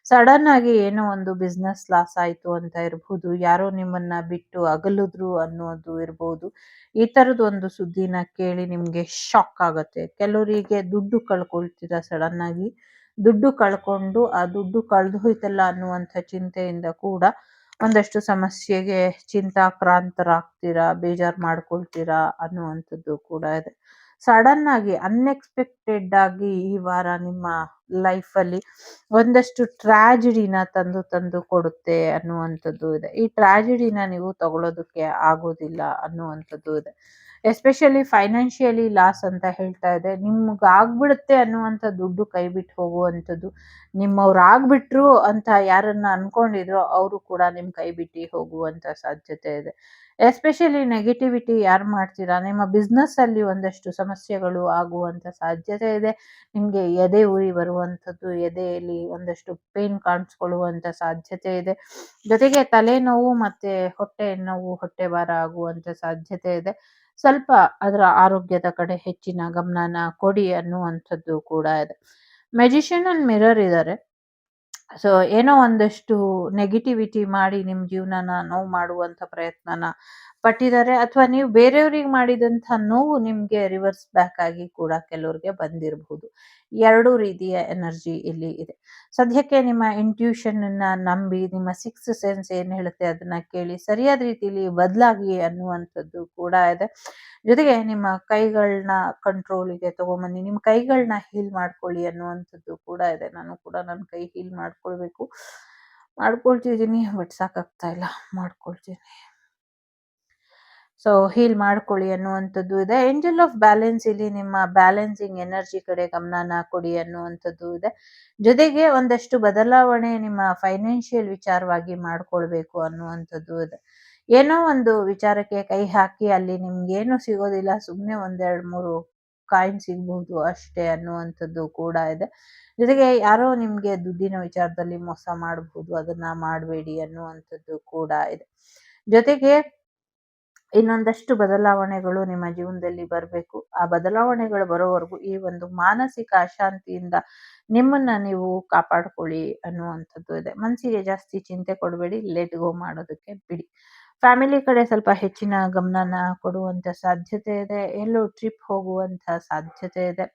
ಸಡನ್ ಆಗಿ ಏನೋ ಒಂದು ಬಿಸ್ನೆಸ್ ಲಾಸ್ ಆಯಿತು ಅಂತ ಇರ್ಬೋದು, ಯಾರೋ ನಿಮ್ಮನ್ನ ಬಿಟ್ಟು ಅಗಲಿದ್ರು ಅನ್ನೋದು ಇರ್ಬೋದು. ಈ ಥರದ್ದು ಒಂದು ಸುದ್ದಿನ ಕೇಳಿ ನಿಮಗೆ ಶಾಕ್ ಆಗುತ್ತೆ. ಕೆಲವರಿಗೆ ದುಡ್ಡು ಕಳ್ಕೊಳ್ತೀರಾ ಸಡನ್ ಆಗಿ. ದುಡ್ಡು ಕಳ್ಕೊಂಡು ಆ ದುಡ್ಡು ಕಳೆದು ಹೋಯ್ತಲ್ಲ ಅನ್ನುವಂಥ ಚಿಂತೆಯಿಂದ ಕೂಡ ಒಂದಷ್ಟು ಸಮಸ್ಯೆಗೆ ಚಿಂತಾಕ್ರಾಂತರಾಗ್ತೀರಾ, ಬೇಜಾರು ಮಾಡ್ಕೊಳ್ತೀರಾ ಅನ್ನುವಂಥದ್ದು ಕೂಡ ಇದೆ. ಸಡನ್ ಆಗಿ ಅನ್ಎಕ್ಸ್ಪೆಕ್ಟೆಡ್ ಆಗಿ ಈ ವಾರ ನಿಮ್ಮ ಲೈಫಲ್ಲಿ ಒಂದಷ್ಟು ಟ್ರಾಜಿಡಿನ ತಂದು ಕೊಡುತ್ತೆ ಅನ್ನುವಂಥದ್ದು ಇದೆ. ಈ ಟ್ರಾಜಿಡಿನ ನೀವು ತಗೊಳ್ಳೋದಕ್ಕೆ ಆಗೋದಿಲ್ಲ ಅನ್ನುವಂಥದ್ದು ಇದೆ. ಎಸ್ಪೆಷಲಿ ಫೈನಾನ್ಷಿಯಲಿ ಲಾಸ್ ಅಂತ ಹೇಳ್ತಾ ಇದೆ. ನಿಮ್ಗೆ ಆಗ್ಬಿಡುತ್ತೆ ಅನ್ನುವಂಥ ದುಡ್ಡು ಕೈ ಬಿಟ್ಟು ಹೋಗುವಂಥದ್ದು. ನಿಮ್ಮವ್ರು ಆಗ್ಬಿಟ್ರು ಅಂತ ಯಾರನ್ನ ಅನ್ಕೊಂಡಿದ್ರೋ ಅವರು ಕೂಡ ನಿಮ್ಮ ಕೈ ಬಿಟ್ಟು ಹೋಗುವಂಥ ಸಾಧ್ಯತೆ ಇದೆ. ಎಸ್ಪೆಷಲಿ ನೆಗೆಟಿವಿಟಿ ಯಾರು ಮಾಡ್ತೀರಾ, ನಿಮ್ಮ ಬಿಸ್ನೆಸ್ ಅಲ್ಲಿ ಒಂದಷ್ಟು ಸಮಸ್ಯೆಗಳು ಆಗುವಂಥ ಸಾಧ್ಯತೆ ಇದೆ. ನಿಮಗೆ ಎದೆ ಉರಿ ಬರುವಂಥದ್ದು, ಎದೆಯಲ್ಲಿ ಒಂದಷ್ಟು ಪೇನ್ ಕಾಣಿಸ್ಕೊಳ್ಳುವಂಥ ಸಾಧ್ಯತೆ ಇದೆ. ಜೊತೆಗೆ ತಲೆನೋವು ಮತ್ತೆ ಹೊಟ್ಟೆ ನೋವು, ಹೊಟ್ಟೆ ಭಾರ ಆಗುವಂಥ ಸಾಧ್ಯತೆ ಇದೆ. ಸ್ವಲ್ಪ ಅದರ ಆರೋಗ್ಯದ ಕಡೆ ಹೆಚ್ಚಿನ ಗಮನನ ಕೊಡಿ ಅನ್ನುವಂಥದ್ದು ಕೂಡ ಇದೆ. ಮೆಜಿಷಿಯನ್ ಅಂಡ್ ಮಿರರ್ ಇದ್ದಾರೆ. ಸೊ ಏನೋ ಒಂದಷ್ಟು ನೆಗೆಟಿವಿಟಿ ಮಾಡಿ ನಿಮ್ಮ ಜೀವನನ ನೋವು ಮಾಡುವಂಥ ಪ್ರಯತ್ನನ ಪಟ್ಟಿದ್ದಾರೆ, ಅಥವಾ ನೀವು ಬೇರೆಯವ್ರಿಗೆ ಮಾಡಿದಂಥ ನೋವು ನಿಮಗೆ ರಿವರ್ಸ್ ಬ್ಯಾಕ್ ಆಗಿ ಕೂಡ ಕೆಲವ್ರಿಗೆ ಬಂದಿರಬಹುದು. ಎರಡೂ ರೀತಿಯ ಎನರ್ಜಿ ಇಲ್ಲಿ ಇದೆ. ಸದ್ಯಕ್ಕೆ ನಿಮ್ಮ ಇಂಟ್ಯೂಷನ್ ನಂಬಿ, ನಿಮ್ಮ ಸಿಕ್ಸ್ ಸೆನ್ಸ್ ಏನು ಹೇಳುತ್ತೆ ಅದನ್ನ ಕೇಳಿ ಸರಿಯಾದ ರೀತಿಯಲ್ಲಿ ಬದಲಾಗಿ ಅನ್ನುವಂಥದ್ದು ಕೂಡ ಇದೆ. ಜೊತೆಗೆ ನಿಮ್ಮ ಕೈಗಳನ್ನ ಕಂಟ್ರೋಲಿಗೆ ತಗೊಂಬನ್ನಿ, ನಿಮ್ಮ ಕೈಗಳನ್ನ ಹೀಲ್ ಮಾಡ್ಕೊಳ್ಳಿ ಅನ್ನುವಂಥದ್ದು ಕೂಡ ಇದೆ. ನಾನು ಕೂಡ ನನ್ನ ಕೈ ಹೀಲ್ ಮಾಡ್ಕೊಳ್ತಿದ್ದೀನಿ, ಬಟ್ ಸಾಕಾಗ್ತಾ ಇಲ್ಲ, ಮಾಡ್ಕೊಳ್ತೀನಿ. ಸೊ ಹೀಲ್ ಮಾಡ್ಕೊಳ್ಳಿ ಅನ್ನುವಂಥದ್ದು ಇದೆ. ಏಂಜಲ್ ಆಫ್ ಬ್ಯಾಲೆನ್ಸ್ ಇಲ್ಲಿ ನಿಮ್ಮ ಬ್ಯಾಲೆನ್ಸಿಂಗ್ ಎನರ್ಜಿ ಕಡೆ ಗಮನನ ಕೊಡಿ ಅನ್ನುವಂಥದ್ದು ಇದೆ. ಜೊತೆಗೆ ಒಂದಷ್ಟು ಬದಲಾವಣೆ ನಿಮ್ಮ ಫೈನಾನ್ಷಿಯಲ್ ವಿಚಾರವಾಗಿ ಮಾಡ್ಕೊಳ್ಬೇಕು ಅನ್ನುವಂಥದ್ದು ಇದೆ. ಏನೋ ಒಂದು ವಿಚಾರಕ್ಕೆ ಕೈ ಹಾಕಿ ಅಲ್ಲಿ ನಿಮ್ಗೇನು ಸಿಗೋದಿಲ್ಲ, ಸುಮ್ಮನೆ ಒಂದೆರಡು ಮೂರು ಕಾಯಿನ್ ಸಿಗ್ಬಹುದು ಅಷ್ಟೇ ಅನ್ನುವಂಥದ್ದು ಕೂಡ ಇದೆ. ಜೊತೆಗೆ ಯಾರೋ ನಿಮ್ಗೆ ದುಡ್ಡಿನ ವಿಚಾರದಲ್ಲಿ ಮೋಸ ಮಾಡಬಹುದು, ಅದನ್ನ ಮಾಡಬೇಡಿ ಅನ್ನುವಂಥದ್ದು ಕೂಡ ಇದೆ. ಜೊತೆಗೆ ಇನ್ನೊಂದಷ್ಟು ಬದಲಾವಣೆಗಳು ನಿಮ್ಮ ಜೀವನದಲ್ಲಿ ಬರಬೇಕು. ಆ ಬದಲಾವಣೆಗಳು ಬರೋವರೆಗೂ ಈ ಒಂದು ಮಾನಸಿಕ ಅಶಾಂತಿಯಿಂದ ನಿಮ್ಮನ್ನ ನೀವು ಕಾಪಾಡ್ಕೊಳ್ಳಿ ಅನ್ನುವಂಥದ್ದು ಇದೆ. ಮನಸ್ಸಿಗೆ ಜಾಸ್ತಿ ಚಿಂತೆ ಕೊಡಬೇಡಿ, ಲೆಟ್ ಗೋ ಮಾಡೋದಕ್ಕೆ ಬಿಡಿ. ಫ್ಯಾಮಿಲಿ ಕಡೆ ಸ್ವಲ್ಪ ಹೆಚ್ಚಿನ ಗಮನನ ಕೊಡುವಂತ ಸಾಧ್ಯತೆ ಇದೆ. ಎಲ್ಲೋ ಟ್ರಿಪ್ ಹೋಗುವಂತ ಸಾಧ್ಯತೆ ಇದೆ.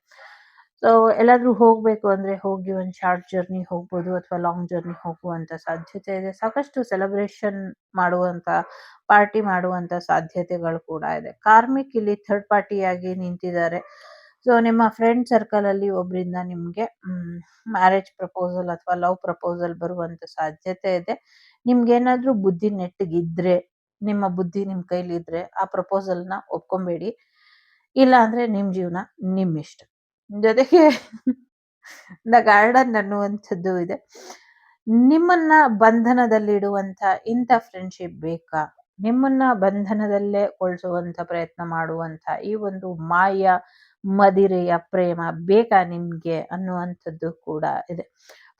ಸೊ ಎಲ್ಲಾದ್ರೂ ಹೋಗ್ಬೇಕು ಅಂದ್ರೆ ಹೋಗಿ ಒಂದು ಶಾರ್ಟ್ ಜರ್ನಿ ಹೋಗ್ಬೋದು ಅಥವಾ ಲಾಂಗ್ ಜರ್ನಿ ಹೋಗುವಂತ ಸಾಧ್ಯತೆ ಇದೆ. ಸಾಕಷ್ಟು ಸೆಲೆಬ್ರೇಷನ್ ಮಾಡುವಂತ, ಪಾರ್ಟಿ ಮಾಡುವಂತ ಸಾಧ್ಯತೆಗಳು ಕೂಡ ಇದೆ. ಕಾರ್ಮಿಕ್ ಇಲ್ಲಿ ಥರ್ಡ್ ಪಾರ್ಟಿಯಾಗಿ ನಿಂತಿದ್ದಾರೆ. ಸೊ ನಿಮ್ಮ ಫ್ರೆಂಡ್ ಸರ್ಕಲ್ ಅಲ್ಲಿ ಒಬ್ರಿಂದ ನಿಮ್ಗೆ ಮ್ಯಾರೇಜ್ ಪ್ರಪೋಸಲ್ ಅಥವಾ ಲವ್ ಪ್ರಪೋಸಲ್ ಬರುವಂತ ಸಾಧ್ಯತೆ ಇದೆ. ನಿಮ್ಗೇನಾದ್ರೂ ಬುದ್ಧಿ ನೆಟ್ಟಗಿದ್ರೆ, ನಿಮ್ಮ ಬುದ್ಧಿ ನಿಮ್ ಕೈಲಿದ್ರೆ ಆ ಪ್ರಪೋಸಲ್ನ ಒಪ್ಕೊಂಬೇಡಿ. ಇಲ್ಲ ಅಂದ್ರೆ ನಿಮ್ ಜೀವನ ನಿಮ್ ಇಷ್ಟ. ಜೊತೆಗೆ ದ ಗಾರ್ಡನ್ ಅನ್ನುವಂಥದ್ದು ಇದೆ. ನಿಮ್ಮನ್ನ ಬಂಧನದಲ್ಲಿಡುವಂತ ಇಂಥ ಫ್ರೆಂಡ್ಶಿಪ್ ಬೇಕಾ? ನಿಮ್ಮನ್ನ ಬಂಧನದಲ್ಲೇ ಕೊಳಿಸುವಂತ ಪ್ರಯತ್ನ ಮಾಡುವಂತ ಈ ಒಂದು ಮಾಯ ಮದಿರೆಯ ಪ್ರೇಮ ಬೇಕಾ ನಿಮ್ಗೆ ಅನ್ನುವಂಥದ್ದು ಕೂಡ ಇದೆ.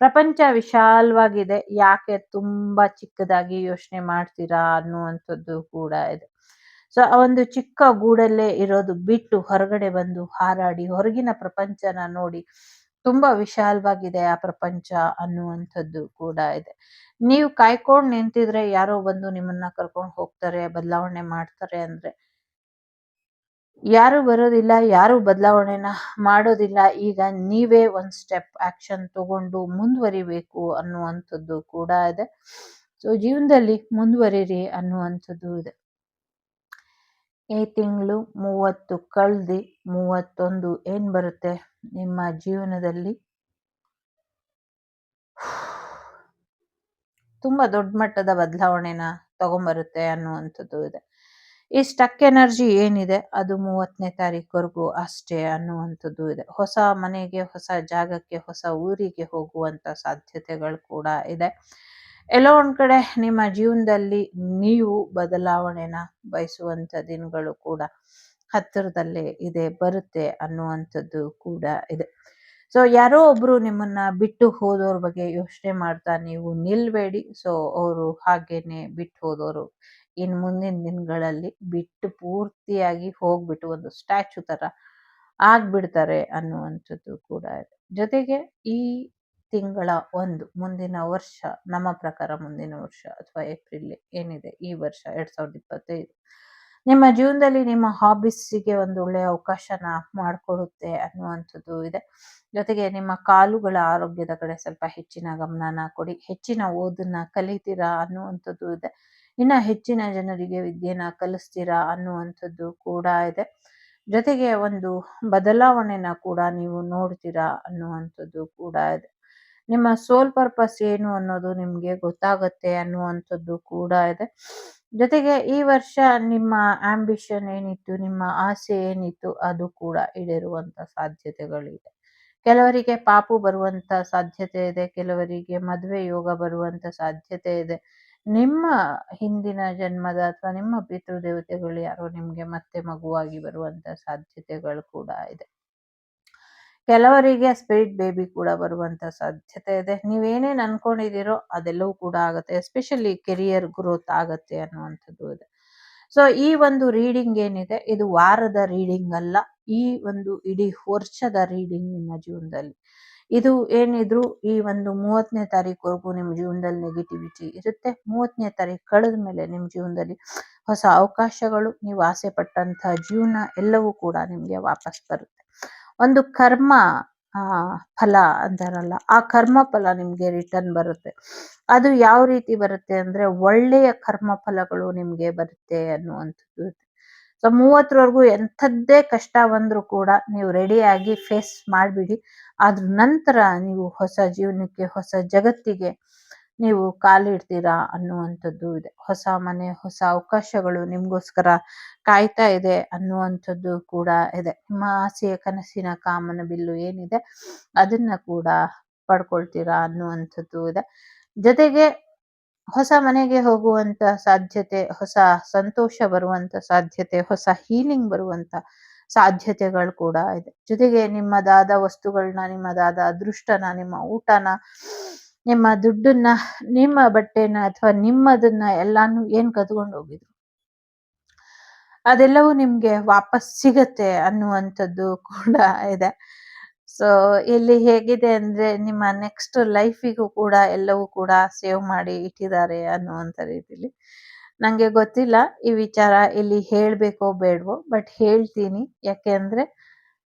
ಪ್ರಪಂಚ ವಿಶಾಲವಾಗಿದೆ, ಯಾಕೆ ತುಂಬಾ ಚಿಕ್ಕದಾಗಿ ಯೋಚನೆ ಮಾಡ್ತೀರಾ ಅನ್ನುವಂಥದ್ದು ಕೂಡ ಇದೆ. ಸೊ ಆ ಒಂದು ಚಿಕ್ಕ ಗೂಡಲ್ಲೇ ಇರೋದು ಬಿಟ್ಟು ಹೊರಗಡೆ ಬಂದು ಹಾರಾಡಿ ಹೊರಗಿನ ಪ್ರಪಂಚನ ನೋಡಿ. ತುಂಬಾ ವಿಶಾಲವಾಗಿದೆ ಆ ಪ್ರಪಂಚ ಅನ್ನುವಂಥದ್ದು ಕೂಡ ಇದೆ. ನೀವು ಕಾಯ್ಕೊಂಡು ನಿಂತಿದ್ರೆ ಯಾರೋ ಬಂದು ನಿಮ್ಮನ್ನ ಕರ್ಕೊಂಡು ಹೋಗ್ತಾರೆ, ಬದಲಾವಣೆ ಮಾಡ್ತಾರೆ ಅಂದ್ರೆ ಯಾರು ಬರೋದಿಲ್ಲ, ಯಾರು ಬದಲಾವಣೆನ ಮಾಡೋದಿಲ್ಲ. ಈಗ ನೀವೇ ಒಂದ್ ಸ್ಟೆಪ್ ಆಕ್ಷನ್ ತಗೊಂಡು ಮುಂದುವರಿಬೇಕು ಅನ್ನುವಂಥದ್ದು ಕೂಡ ಇದೆ. ಸೊ ಜೀವನದಲ್ಲಿ ಮುಂದುವರಿರಿ ಅನ್ನುವಂಥದ್ದು ಇದೆ. ಈ ತಿಂಗಳು 30 ಕಳ್ದಿ 31 ಏನ್ ಬರುತ್ತೆ ನಿಮ್ಮ ಜೀವನದಲ್ಲಿ ತುಂಬಾ ದೊಡ್ಡ ಮಟ್ಟದ ಬದಲಾವಣೆನ ತಗೊಂಬರುತ್ತೆ ಅನ್ನುವಂಥದ್ದು ಇದೆ. ಈ ಸ್ಟಕ್ ಎನರ್ಜಿ ಏನಿದೆ ಅದು 30ನೇ ತಾರೀಕುವರೆಗೂ ಅಷ್ಟೇ ಅನ್ನುವಂಥದ್ದು ಇದೆ. ಹೊಸ ಮನೆಗೆ, ಹೊಸ ಜಾಗಕ್ಕೆ, ಹೊಸ ಊರಿಗೆ ಹೋಗುವಂತ ಸಾಧ್ಯತೆಗಳು ಕೂಡ ಇದೆ. ಎಲ್ಲೋ ಒಂದ್ ಕಡೆ ನಿಮ್ಮ ಜೀವನದಲ್ಲಿ ನೀವು ಬದಲಾವಣೆನ ಬಯಸುವಂತ ದಿನಗಳು ಕೂಡ ಹತ್ತಿರದಲ್ಲೇ ಇದೆ, ಬರುತ್ತೆ ಅನ್ನುವಂಥದ್ದು ಕೂಡ ಇದೆ. ಸೊ ಯಾರೋ ಒಬ್ರು ನಿಮ್ಮನ್ನ ಬಿಟ್ಟು ಹೋದವ್ರ ಬಗ್ಗೆ ಯೋಚನೆ ಮಾಡ್ತಾ ನೀವು ನಿಲ್ಬೇಡಿ. ಸೊ ಅವರು ಹಾಗೇನೆ ಬಿಟ್ಟು ಹೋದವರು ಇನ್ ಮುಂದಿನ ದಿನಗಳಲ್ಲಿ ಬಿಟ್ಟು ಪೂರ್ತಿಯಾಗಿ ಹೋಗ್ಬಿಟ್ಟು ಒಂದು ಸ್ಟ್ಯಾಚು ತರ ಆಗ್ಬಿಡ್ತಾರೆ ಅನ್ನುವಂಥದ್ದು ಕೂಡ ಇದೆ. ಜೊತೆಗೆ ಈ ತಿಂಗಳ ಮುಂದಿನ ವರ್ಷ, ನಮ್ಮ ಪ್ರಕಾರ ಮುಂದಿನ ವರ್ಷ ಅಥವಾ ಏಪ್ರಿಲ್ ಏನಿದೆ ಈ ವರ್ಷ 2025 ನಿಮ್ಮ ಜೀವನದಲ್ಲಿ ನಿಮ್ಮ ಹಾಬೀಸ್ಗೆ ಒಂದು ಒಳ್ಳೆಯ ಅವಕಾಶನ ಮಾಡಿಕೊಡುತ್ತೆ ಅನ್ನುವಂಥದ್ದು ಇದೆ. ಜೊತೆಗೆ ನಿಮ್ಮ ಕಾಲುಗಳ ಆರೋಗ್ಯದ ಕಡೆ ಸ್ವಲ್ಪ ಹೆಚ್ಚಿನ ಗಮನನ ಕೊಡಿ. ಹೆಚ್ಚಿನ ಓದನ್ನ ಕಲಿತೀರಾ ಅನ್ನುವಂಥದ್ದು ಇದೆ. ಇನ್ನ ಹೆಚ್ಚಿನ ಜನರಿಗೆ ವಿದ್ಯೆನ ಕಲಿಸ್ತೀರಾ ಅನ್ನುವಂಥದ್ದು ಕೂಡ ಇದೆ. ಜೊತೆಗೆ ಒಂದು ಬದಲಾವಣೆನ ಕೂಡ ನೀವು ನೋಡ್ತೀರಾ ಅನ್ನುವಂಥದ್ದು ಕೂಡ ಇದೆ. ನಿಮ್ಮ ಸೋಲ್ ಪರ್ಪಸ್ ಏನು ಅನ್ನೋದು ನಿಮ್ಗೆ ಗೊತ್ತಾಗತ್ತೆ ಅನ್ನುವಂಥದ್ದು ಕೂಡ ಇದೆ. ಜೊತೆಗೆ ಈ ವರ್ಷ ನಿಮ್ಮ ಆಂಬಿಷನ್ ಏನಿತ್ತು, ನಿಮ್ಮ ಆಸೆ ಏನಿತ್ತು ಅದು ಕೂಡ ಈಡೇರುವಂತ ಸಾಧ್ಯತೆಗಳಿದೆ. ಕೆಲವರಿಗೆ ಪಾಪು ಬರುವಂತ ಸಾಧ್ಯತೆ ಇದೆ, ಕೆಲವರಿಗೆ ಮದುವೆ ಯೋಗ ಬರುವಂತ ಸಾಧ್ಯತೆ ಇದೆ. ನಿಮ್ಮ ಹಿಂದಿನ ಜನ್ಮದ ಅಥವಾ ನಿಮ್ಮ ಪಿತೃದೇವತೆಗಳು ಯಾರೋ ನಿಮ್ಗೆ ಮತ್ತೆ ಮಗುವಾಗಿ ಬರುವಂತ ಸಾಧ್ಯತೆಗಳು ಕೂಡ ಇದೆ. ಕೆಲವರಿಗೆ ಸ್ಪಿರಿಟ್ ಬೇಬಿ ಕೂಡ ಬರುವಂತ ಸಾಧ್ಯತೆ ಇದೆ. ನೀವೇನೇನ್ ಅನ್ಕೊಂಡಿದ್ದೀರೋ ಅದೆಲ್ಲವೂ ಕೂಡ ಆಗುತ್ತೆ. ಎಸ್ಪೆಷಲಿ ಕೆರಿಯರ್ ಗ್ರೋತ್ ಆಗತ್ತೆ ಅನ್ನುವಂಥದ್ದು ಇದೆ. ಸೊ ಈ ಒಂದು ರೀಡಿಂಗ್ ಏನಿದೆ ಇದು ವಾರದ ರೀಡಿಂಗ್ ಅಲ್ಲ, ಈ ಒಂದು ಇಡೀ ವರ್ಷದ ರೀಡಿಂಗ್ ನಿಮ್ಮ ಜೀವನದಲ್ಲಿ. ಇದು ಏನಿದ್ರು ಈ ಒಂದು 30ನೇ ತಾರೀಕುವರೆಗೂ ನಿಮ್ಮ ಜೀವನದಲ್ಲಿ ನೆಗೆಟಿವಿಟಿ ಇರುತ್ತೆ. 30ನೇ ತಾರೀಕು ಕಳೆದ ಮೇಲೆ ನಿಮ್ಮ ಜೀವನದಲ್ಲಿ ಹೊಸ ಅವಕಾಶಗಳು, ನೀವು ಆಸೆ ಪಟ್ಟಂತ ಜೀವನ ಎಲ್ಲವೂ ಕೂಡ ನಿಮ್ಗೆ ವಾಪಸ್ ಬರುತ್ತೆ. ಒಂದು ಕರ್ಮ ಫಲ ಅಂತಾರಲ್ಲ, ಆ ಕರ್ಮ ಫಲ ನಿಮ್ಗೆ ರಿಟರ್ನ್ ಬರುತ್ತೆ. ಅದು ಯಾವ ರೀತಿ ಬರುತ್ತೆ ಅಂದ್ರೆ ಒಳ್ಳೆಯ ಕರ್ಮ ಫಲಗಳು ನಿಮ್ಗೆ ಬರುತ್ತೆ ಅನ್ನುವಂಥದ್ದು. ಸೊ 30ರವರೆಗೂ ಎಂಥದ್ದೇ ಕಷ್ಟ ಬಂದ್ರು ಕೂಡ ನೀವು ರೆಡಿಯಾಗಿ ಫೇಸ್ ಮಾಡ್ಬಿಡಿ. ಅದ್ರ ನಂತರ ನೀವು ಹೊಸ ಜೀವನಕ್ಕೆ, ಹೊಸ ಜಗತ್ತಿಗೆ ನೀವು ಕಾಲಿಡ್ತೀರಾ ಅನ್ನುವಂಥದ್ದು ಇದೆ. ಹೊಸ ಮನೆ, ಹೊಸ ಅವಕಾಶಗಳು ನಿಮಗೋಸ್ಕರ ಕಾಯ್ತಾ ಇದೆ ಅನ್ನುವಂಥದ್ದು ಕೂಡ ಇದೆ. ನಿಮ್ಮ ಆಸೆಯ ಕನಸಿನ ಕಾಮನ ಬಿಲ್ಲು ಏನಿದೆ ಅದನ್ನ ಕೂಡ ಪಡ್ಕೊಳ್ತೀರಾ ಅನ್ನುವಂಥದ್ದು ಇದೆ. ಜೊತೆಗೆ ಹೊಸ ಮನೆಗೆ ಹೋಗುವಂತ ಸಾಧ್ಯತೆ, ಹೊಸ ಸಂತೋಷ ಬರುವಂತ ಸಾಧ್ಯತೆ, ಹೊಸ ಹೀಲಿಂಗ್ ಬರುವಂತ ಸಾಧ್ಯತೆಗಳು ಕೂಡ ಇದೆ. ಜೊತೆಗೆ ನಿಮ್ಮದಾದ ವಸ್ತುಗಳನ್ನ, ನಿಮ್ಮದಾದ ಅದೃಷ್ಟನ, ನಿಮ್ಮ ಊಟನ, ನಿಮ್ಮ ದುಡ್ಡನ್ನ, ನಿಮ್ಮ ಬಟ್ಟೆನ ಅಥವಾ ನಿಮ್ಮದನ್ನ ಎಲ್ಲಾನು ಏನ್ ಕದ್ಕೊಂಡು ಹೋಗಿದ್ರು ಅದೆಲ್ಲವೂ ನಿಮ್ಗೆ ವಾಪಸ್ ಸಿಗತ್ತೆ ಅನ್ನುವಂಥದ್ದು ಕೂಡ ಇದೆ. ಸೊ ಇಲ್ಲಿ ಹೇಗಿದೆ ಅಂದ್ರೆ ನಿಮ್ಮ ನೆಕ್ಸ್ಟ್ ಲೈಫಿಗೂ ಕೂಡ ಎಲ್ಲವೂ ಕೂಡ ಸೇವ್ ಮಾಡಿ ಇಟ್ಟಿದ್ದಾರೆ ಅನ್ನುವಂಥ ರೀತಿಲಿ. ನಂಗೆ ಗೊತ್ತಿಲ್ಲ ಈ ವಿಚಾರ ಇಲ್ಲಿ ಹೇಳ್ಬೇಕೋ ಬೇಡವೋ, ಬಟ್ ಹೇಳ್ತೀನಿ. ಯಾಕೆ ಅಂದ್ರೆ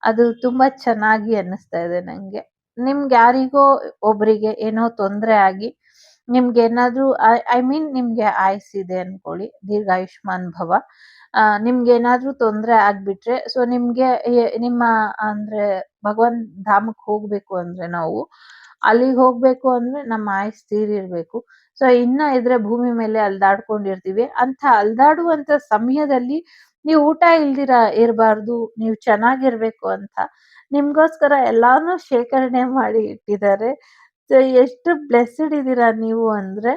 ಅದು ತುಂಬಾ ಚೆನ್ನಾಗಿ ಅನ್ನಿಸ್ತಾ ಇದೆ ನಂಗೆ. ನಿಮ್ಗೆ ಯಾರಿಗೋ ಒಬ್ರಿಗೆ ಏನೋ ತೊಂದರೆ ಆಗಿ ನಿಮ್ಗೆ ಏನಾದ್ರೂ ಐ ಮೀನ್ ನಿಮ್ಗೆ ಆಯುಸ್ಸಿದೆ ಅನ್ಕೊಳ್ಳಿ, ದೀರ್ಘಾಯುಷ್ಮಾನ್ ಭವ. ನಿಮ್ಗೆ ಏನಾದ್ರೂ ತೊಂದರೆ ಆಗ್ಬಿಟ್ರೆ, ಸೊ ನಿಮ್ಗೆ ನಿಮ್ಮ ಅಂದ್ರೆ ಭಗವಂತ ಧಾಮಕ್ಕೆ ಹೋಗ್ಬೇಕು ಅಂದ್ರೆ ನಾವು ಅಲ್ಲಿಗೆ ಹೋಗ್ಬೇಕು ಅಂದ್ರೆ ನಮ್ಮ ಆಯುಸ್ ತೀರಿರ್ಬೇಕು. ಸೊ ಇನ್ನ ಇದ್ರೆ ಭೂಮಿ ಮೇಲೆ ಅಲ್ದಾಡ್ಕೊಂಡಿರ್ತೀವಿ. ಅಂತ ಅಲ್ದಾಡುವಂತ ಸಮಯದಲ್ಲಿ ನೀವು ಊಟ ಇಲ್ದಿರ ಇರಬಾರ್ದು, ನೀವು ಚೆನ್ನಾಗಿರ್ಬೇಕು ಅಂತ ನಿಮ್ಗೋಸ್ಕರ ಎಲ್ಲಾನು ಶೇಖರಣೆ ಮಾಡಿ ಇಟ್ಟಿದ್ದಾರೆ. ಸೊ ಎಷ್ಟು ಬ್ಲೆಸ್ಡ್ ಇದೀರಾ ನೀವು ಅಂದ್ರೆ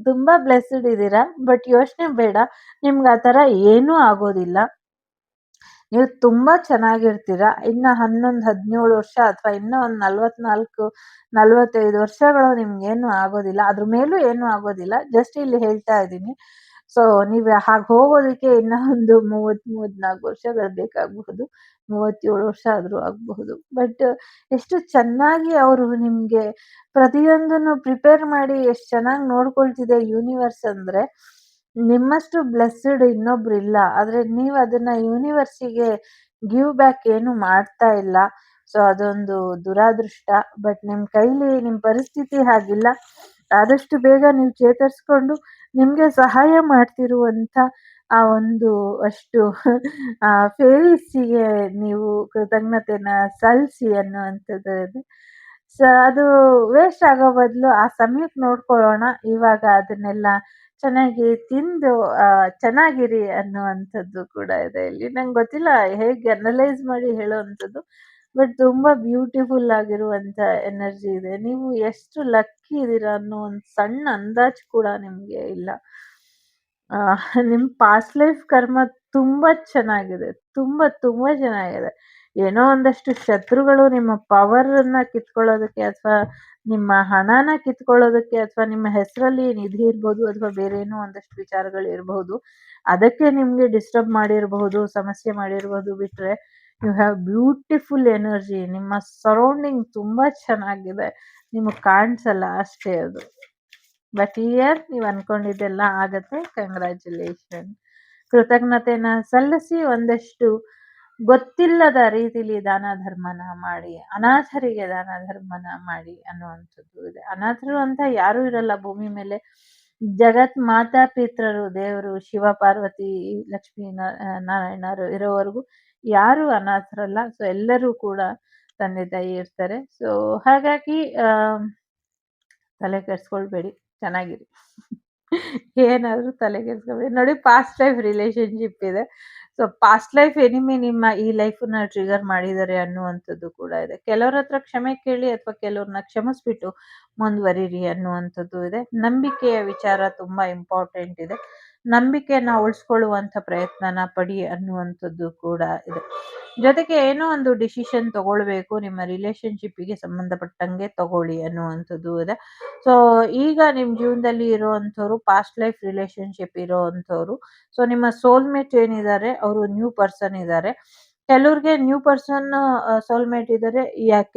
ತುಂಬಾ ಬ್ಲೆಸ್ಡ್ ಇದೀರಾ. ಬಟ್ ಯೋಚನೆ ಬೇಡ, ನಿಮ್ಗೆ ಆ ತರ ಏನೂ ಆಗೋದಿಲ್ಲ. ನೀವು ತುಂಬಾ ಚೆನ್ನಾಗಿರ್ತೀರಾ. ಇನ್ನ 11, 17 ವರ್ಷ ಅಥವಾ ಇನ್ನ ಒಂದ್ 44, 45 ವರ್ಷಗಳು ನಿಮ್ಗೇನು ಆಗೋದಿಲ್ಲ. ಅದ್ರ ಮೇಲೂ ಏನು ಆಗೋದಿಲ್ಲ. ಜಸ್ಟ್ ಇಲ್ಲಿ ಹೇಳ್ತಾ ಇದ್ದೀನಿ. ಸೊ ನೀವ್ ಹಾಗೆ ಹೋಗೋದಕ್ಕೆ ಇನ್ನ ಒಂದು 30, 34 ವರ್ಷಗಳು ಬೇಕಾಗಬಹುದು. 37 ವರ್ಷ ಆದ್ರೂ ಆಗಬಹುದು. ಬಟ್ ಎಷ್ಟು ಚೆನ್ನಾಗಿ ಅವರು ನಿಮ್ಗೆ ಪ್ರತಿಯೊಂದನ್ನು ಪ್ರಿಪೇರ್ ಮಾಡಿ ಎಷ್ಟು ಚೆನ್ನಾಗಿ ನೋಡ್ಕೊಳ್ತಿದೆ ಯೂನಿವರ್ಸ್ ಅಂದ್ರೆ, ನಿಮ್ಮಷ್ಟು ಬ್ಲೆಸ್ಡ್ ಇನ್ನೊಬ್ರು ಇಲ್ಲ. ಆದ್ರೆ ನೀವ್ ಅದನ್ನ ಯೂನಿವರ್ಸಿಗೆ ಗಿವ್ ಬ್ಯಾಕ್ ಏನು ಮಾಡ್ತಾ ಇಲ್ಲ. ಸೊ ಅದೊಂದು ದುರಾದೃಷ್ಟ. ಬಟ್ ನಿಮ್ ಕೈಲಿ ನಿಮ್ ಪರಿಸ್ಥಿತಿ ಹಾಗಿಲ್ಲ. ಆದಷ್ಟು ಬೇಗ ನೀವು ಚೇತರಿಸ್ಕೊಂಡು ನಿಮ್ಗೆ ಸಹಾಯ ಮಾಡ್ತಿರುವಂತ ಆ ಒಂದು ಅಷ್ಟು ಫೇರಿಸಿಗೆ ನೀವು ಕೃತಜ್ಞತೆನ ಸಲ್ಲಿಸಿ ಅನ್ನುವಂಥದ್ದು ಇದೆ. ಸೊ ಅದು ವೇಸ್ಟ್ ಆಗೋ ಬದಲು ಆ ಸಮಯಕ್ಕೆ ನೋಡ್ಕೊಳ್ಳೋಣ. ಇವಾಗ ಅದನ್ನೆಲ್ಲ ಚೆನ್ನಾಗಿ ತಿಂದು ಚೆನ್ನಾಗಿರಿ ಅನ್ನುವಂಥದ್ದು ಕೂಡ ಇದೆ ಇಲ್ಲಿ. ನಂಗೆ ಗೊತ್ತಿಲ್ಲ ಹೇಗೆ ಅನಲೈಸ್ ಮಾಡಿ ಹೇಳೋವಂಥದ್ದು. ಬಟ್ ತುಂಬಾ ಬ್ಯೂಟಿಫುಲ್ ಆಗಿರುವಂತ ಎನರ್ಜಿ ಇದೆ. ನೀವು ಎಷ್ಟು ಲಕ್ಕಿ ಇದೀರಾ ಅನ್ನೋ ಒಂದು ಸಣ್ಣ ಅಂದಾಜು ಕೂಡ ನಿಮ್ಗೆ ಇಲ್ಲ. ನಿಮ್ ಪಾಸ್ಟ್ ಲೈಫ್ ಕರ್ಮ ತುಂಬಾ ಚೆನ್ನಾಗಿದೆ. ತುಂಬಾ ತುಂಬಾ ಚೆನ್ನಾಗಿದೆ. ಏನೋ ಒಂದಷ್ಟು ಶತ್ರುಗಳು ನಿಮ್ಮ ಪವರನ್ನ ಕಿತ್ಕೊಳ್ಳೋದಕ್ಕೆ ಅಥವಾ ನಿಮ್ಮ ಹಣನ ಕಿತ್ಕೊಳ್ಳೋದಕ್ಕೆ ಅಥವಾ ನಿಮ್ಮ ಹೆಸರಲ್ಲಿ ನಿಧಿ ಇರ್ಬೋದು ಅಥವಾ ಬೇರೆ ಏನೋ ಒಂದಷ್ಟು ವಿಚಾರಗಳು ಇರಬಹುದು. ಅದಕ್ಕೆ ನಿಮ್ಗೆ ಡಿಸ್ಟರ್ಬ್ ಮಾಡಿರಬಹುದು, ಸಮಸ್ಯೆ ಮಾಡಿರಬಹುದು. ಬಿಟ್ರೆ ಯು ಹ್ಯಾವ್ ಬ್ಯೂಟಿಫುಲ್ ಎನರ್ಜಿ. ನಿಮ್ಮ ಸರೌಂಡಿಂಗ್ ತುಂಬಾ ಚೆನ್ನಾಗಿದೆ. ನಿಮಗ್ ಕಾಣಿಸಲ್ಲ ಅಷ್ಟೇ ಅದು. ಬಟ್ ಇಯರ್ ನೀವು ಅನ್ಕೊಂಡಿದ್ದೆಲ್ಲ ಆಗತ್ತೆ. ಕಂಗ್ರ್ಯಾಚುಲೇಷನ್. ಕೃತಜ್ಞತೆನ ಸಲ್ಲಿಸಿ ಒಂದಷ್ಟು ಗೊತ್ತಿಲ್ಲದ ರೀತಿಲಿ ದಾನ ಧರ್ಮನ ಮಾಡಿ, ಅನಾಥರಿಗೆ ದಾನ ಧರ್ಮನ ಮಾಡಿ ಅನ್ನುವಂಥದ್ದು ಇದೆ. ಅನಾಥರು ಅಂತ ಯಾರು ಇರಲ್ಲ ಭೂಮಿ ಮೇಲೆ. ಜಗತ್ ಮಾತಾ ಪಿತ್ರರು, ದೇವರು ಶಿವ ಪಾರ್ವತಿ ಲಕ್ಷ್ಮೀ ನಾರಾಯಣರು ಇರೋವರೆಗೂ ಯಾರು ಅನಾಥರಲ್ಲ. ಸೊ ಎಲ್ಲರೂ ಕೂಡ ತಂದೆ ತಾಯಿ ಇರ್ತಾರೆ. ಸೊ ಹಾಗಾಗಿ ತಲೆ ಕೆಡ್ಸ್ಕೊಳ್ಬೇಡಿ, ಚೆನ್ನಾಗಿರಿ. ಏನಾದ್ರೂ ತಲೆ ಕೆಡ್ಸ್ಕೊಬೇಡಿ. ನೋಡಿ, ಪಾಸ್ಟ್ ಲೈಫ್ ರಿಲೇಶನ್ಶಿಪ್ ಇದೆ. ಸೊ ಪಾಸ್ಟ್ ಲೈಫ್ ಎನಿಮಿ ನಿಮ್ಮ ಈ ಲೈಫನ್ನ ಟ್ರಿಗರ್ ಮಾಡಿದ್ದಾರೆ ಅನ್ನುವಂಥದ್ದು ಕೂಡ ಇದೆ. ಕೆಲವ್ರ ಹತ್ರ ಕ್ಷಮೆ ಕೇಳಿ ಅಥವಾ ಕೆಲವ್ರನ್ನ ಕ್ಷಮಿಸ್ಬಿಟ್ಟು ಮುಂದುವರಿರಿ ಅನ್ನುವಂಥದ್ದು ಇದೆ. ನಂಬಿಕೆಯ ವಿಚಾರ ತುಂಬಾ ಇಂಪಾರ್ಟೆಂಟ್ ಇದೆ. ನಂಬಿಕೆಯನ್ನ ಉಳಿಸ್ಕೊಳ್ಳುವಂಥ ಪ್ರಯತ್ನನ ಪಡಿ ಅನ್ನುವಂಥದ್ದು ಕೂಡ ಇದೆ. ಜೊತೆಗೆ ಏನೋ ಒಂದು ಡಿಸಿಷನ್ ತಗೊಳ್ಬೇಕು, ನಿಮ್ಮ ರಿಲೇಶನ್ಶಿಪ್ಪಿಗೆ ಸಂಬಂಧಪಟ್ಟಂಗೆ ತಗೊಳ್ಳಿ ಅನ್ನುವಂಥದ್ದು ಇದೆ. ಸೊ ಈಗ ನಿಮ್ ಜೀವನದಲ್ಲಿ ಇರುವಂಥವ್ರು ಪಾಸ್ಟ್ ಲೈಫ್ ರಿಲೇಶನ್ಶಿಪ್ ಇರೋವಂಥವ್ರು. ಸೊ ನಿಮ್ಮ ಸೋಲ್ಮೇಟ್ ಏನಿದ್ದಾರೆ ಅವರು ನ್ಯೂ ಪರ್ಸನ್ ಇದ್ದಾರೆ. ಕೆಲವ್ರಿಗೆ ನ್ಯೂ ಪರ್ಸನ್ ಸೋಲ್ಮೇಟ್ ಇದ್ದಾರೆ.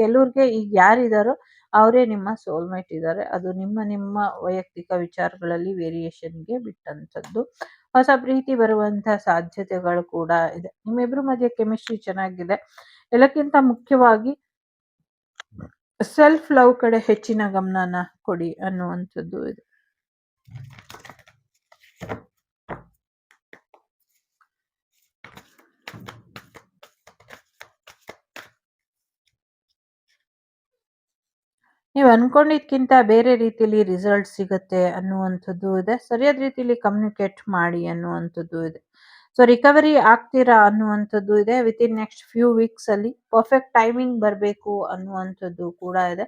ಕೆಲವ್ರಿಗೆ ಈಗ ಯಾರಿದಾರೋ ಅವರೇ ನಿಮ್ಮ ಸೋಲ್ಮೇಟ್ ಇದ್ದಾರೆ. ಅದು ನಿಮ್ಮ ನಿಮ್ಮ ವೈಯಕ್ತಿಕ ವಿಚಾರಗಳಲ್ಲಿ ವೇರಿಯೇಷನ್ಗೆ ಬಿಟ್ಟಂಥದ್ದು. ಹೊಸ ಪ್ರೀತಿ ಬರುವಂತ ಸಾಧ್ಯತೆಗಳು ಕೂಡ ಇದೆ. ನಿಮ್ಮಿಬ್ರ ಮಧ್ಯೆ ಕೆಮಿಸ್ಟ್ರಿ ಚೆನ್ನಾಗಿದೆ. ಎಲ್ಲಕ್ಕಿಂತ ಮುಖ್ಯವಾಗಿ ಸೆಲ್ಫ್ ಲವ್ ಕಡೆ ಹೆಚ್ಚಿನ ಗಮನನ ಕೊಡಿ ಅನ್ನುವಂಥದ್ದು ಇದೆ. ನೀವು ಅನ್ಕೊಂಡಿದ್ಕಿಂತ ಬೇರೆ ರೀತಿಲಿ ರಿಸಲ್ಟ್ ಸಿಗುತ್ತೆ ಅನ್ನುವಂಥದ್ದು ಇದೆ. ಸರಿಯಾದ ರೀತಿಲಿ ಕಮ್ಯುನಿಕೇಟ್ ಮಾಡಿ ಅನ್ನುವಂಥದ್ದು ಇದೆ. ಸೊ ರಿಕವರಿ ಆಗ್ತೀರಾ ಅನ್ನುವಂಥದ್ದು ಇದೆ. ವಿತಿನ್ ನೆಕ್ಸ್ಟ್ ಫ್ಯೂ ವೀಕ್ಸ್ ಅಲ್ಲಿ ಪರ್ಫೆಕ್ಟ್ ಟೈಮಿಂಗ್ ಬರಬೇಕು ಅನ್ನುವಂಥದ್ದು ಕೂಡ ಇದೆ.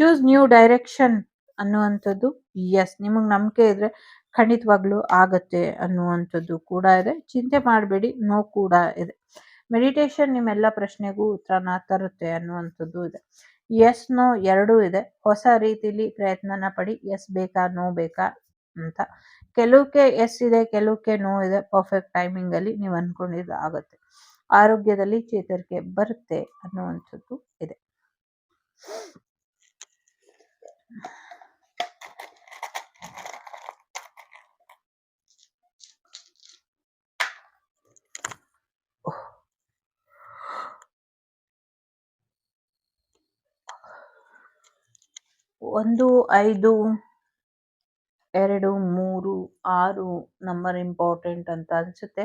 ಚೂಸ್ ನ್ಯೂ ಡೈರೆಕ್ಷನ್ ಅನ್ನುವಂಥದ್ದು ಎಸ್, ನಿಮಗೆ ನಂಬಿಕೆ ಇದ್ರೆ ಖಂಡಿತವಾಗ್ಲೂ ಆಗತ್ತೆ ಅನ್ನುವಂಥದ್ದು ಕೂಡ ಇದೆ. ಚಿಂತೆ ಮಾಡಬೇಡಿ, ನೋ ಕೂಡ ಇದೆ. ಮೆಡಿಟೇಷನ್ ನಿಮ್ಮೆಲ್ಲ ಪ್ರಶ್ನೆಗೂ ಉತ್ತರನ ತರುತ್ತೆ ಅನ್ನುವಂಥದ್ದು ಇದೆ. ಎಸ್ ನೋ ಎರಡೂ ಇದೆ. ಹೊಸ ರೀತಿಲಿ ಪ್ರಯತ್ನನ ಪಡಿ. ಎಸ್ ಬೇಕಾ ನೋ ಬೇಕಾ ಅಂತ. ಕೆಲವಕ್ಕೆ ಎಸ್ ಇದೆ, ಕೆಲವಕ್ಕೆ ನೋ ಇದೆ. ಪರ್ಫೆಕ್ಟ್ ಟೈಮಿಂಗ್ ಅಲ್ಲಿ ನೀವು ಅನ್ಕೊಂಡಿದ್ದು ಆಗುತ್ತೆ. ಆರೋಗ್ಯದಲ್ಲಿ ಚೇತರಿಕೆ ಬರುತ್ತೆ ಅನ್ನುವಂಥದ್ದು ಇದೆ. ಒಂದು 5, 2, 3, 6 ನಂಬರ್ ಇಂಪಾರ್ಟೆಂಟ್ ಅಂತ ಅನ್ಸುತ್ತೆ.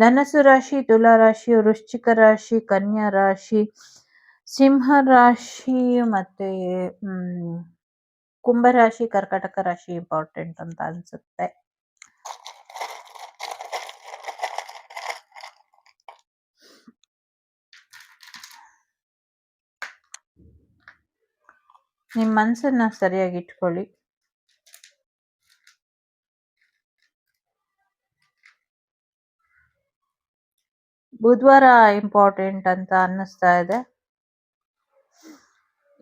ಧನಸ್ಸು ರಾಶಿ, ತುಲಾ ರಾಶಿ, ವೃಶ್ಚಿಕ ರಾಶಿ, ಕನ್ಯಾ ರಾಶಿ, ಸಿಂಹ ರಾಶಿ ಮತ್ತೆ ಕುಂಭರಾಶಿ, ಕರ್ಕಾಟಕ ರಾಶಿ ಇಂಪಾರ್ಟೆಂಟ್ ಅಂತ ಅನ್ಸುತ್ತೆ. ನಿಮ್ಮ ಮನಸ್ಸನ್ನ ಸರಿಯಾಗಿ ಇಟ್ಕೊಳ್ಳಿ. ಬುಧವಾರ ಇಂಪಾರ್ಟೆಂಟ್ ಅಂತ ಅನ್ನಿಸ್ತಾ ಇದೆ.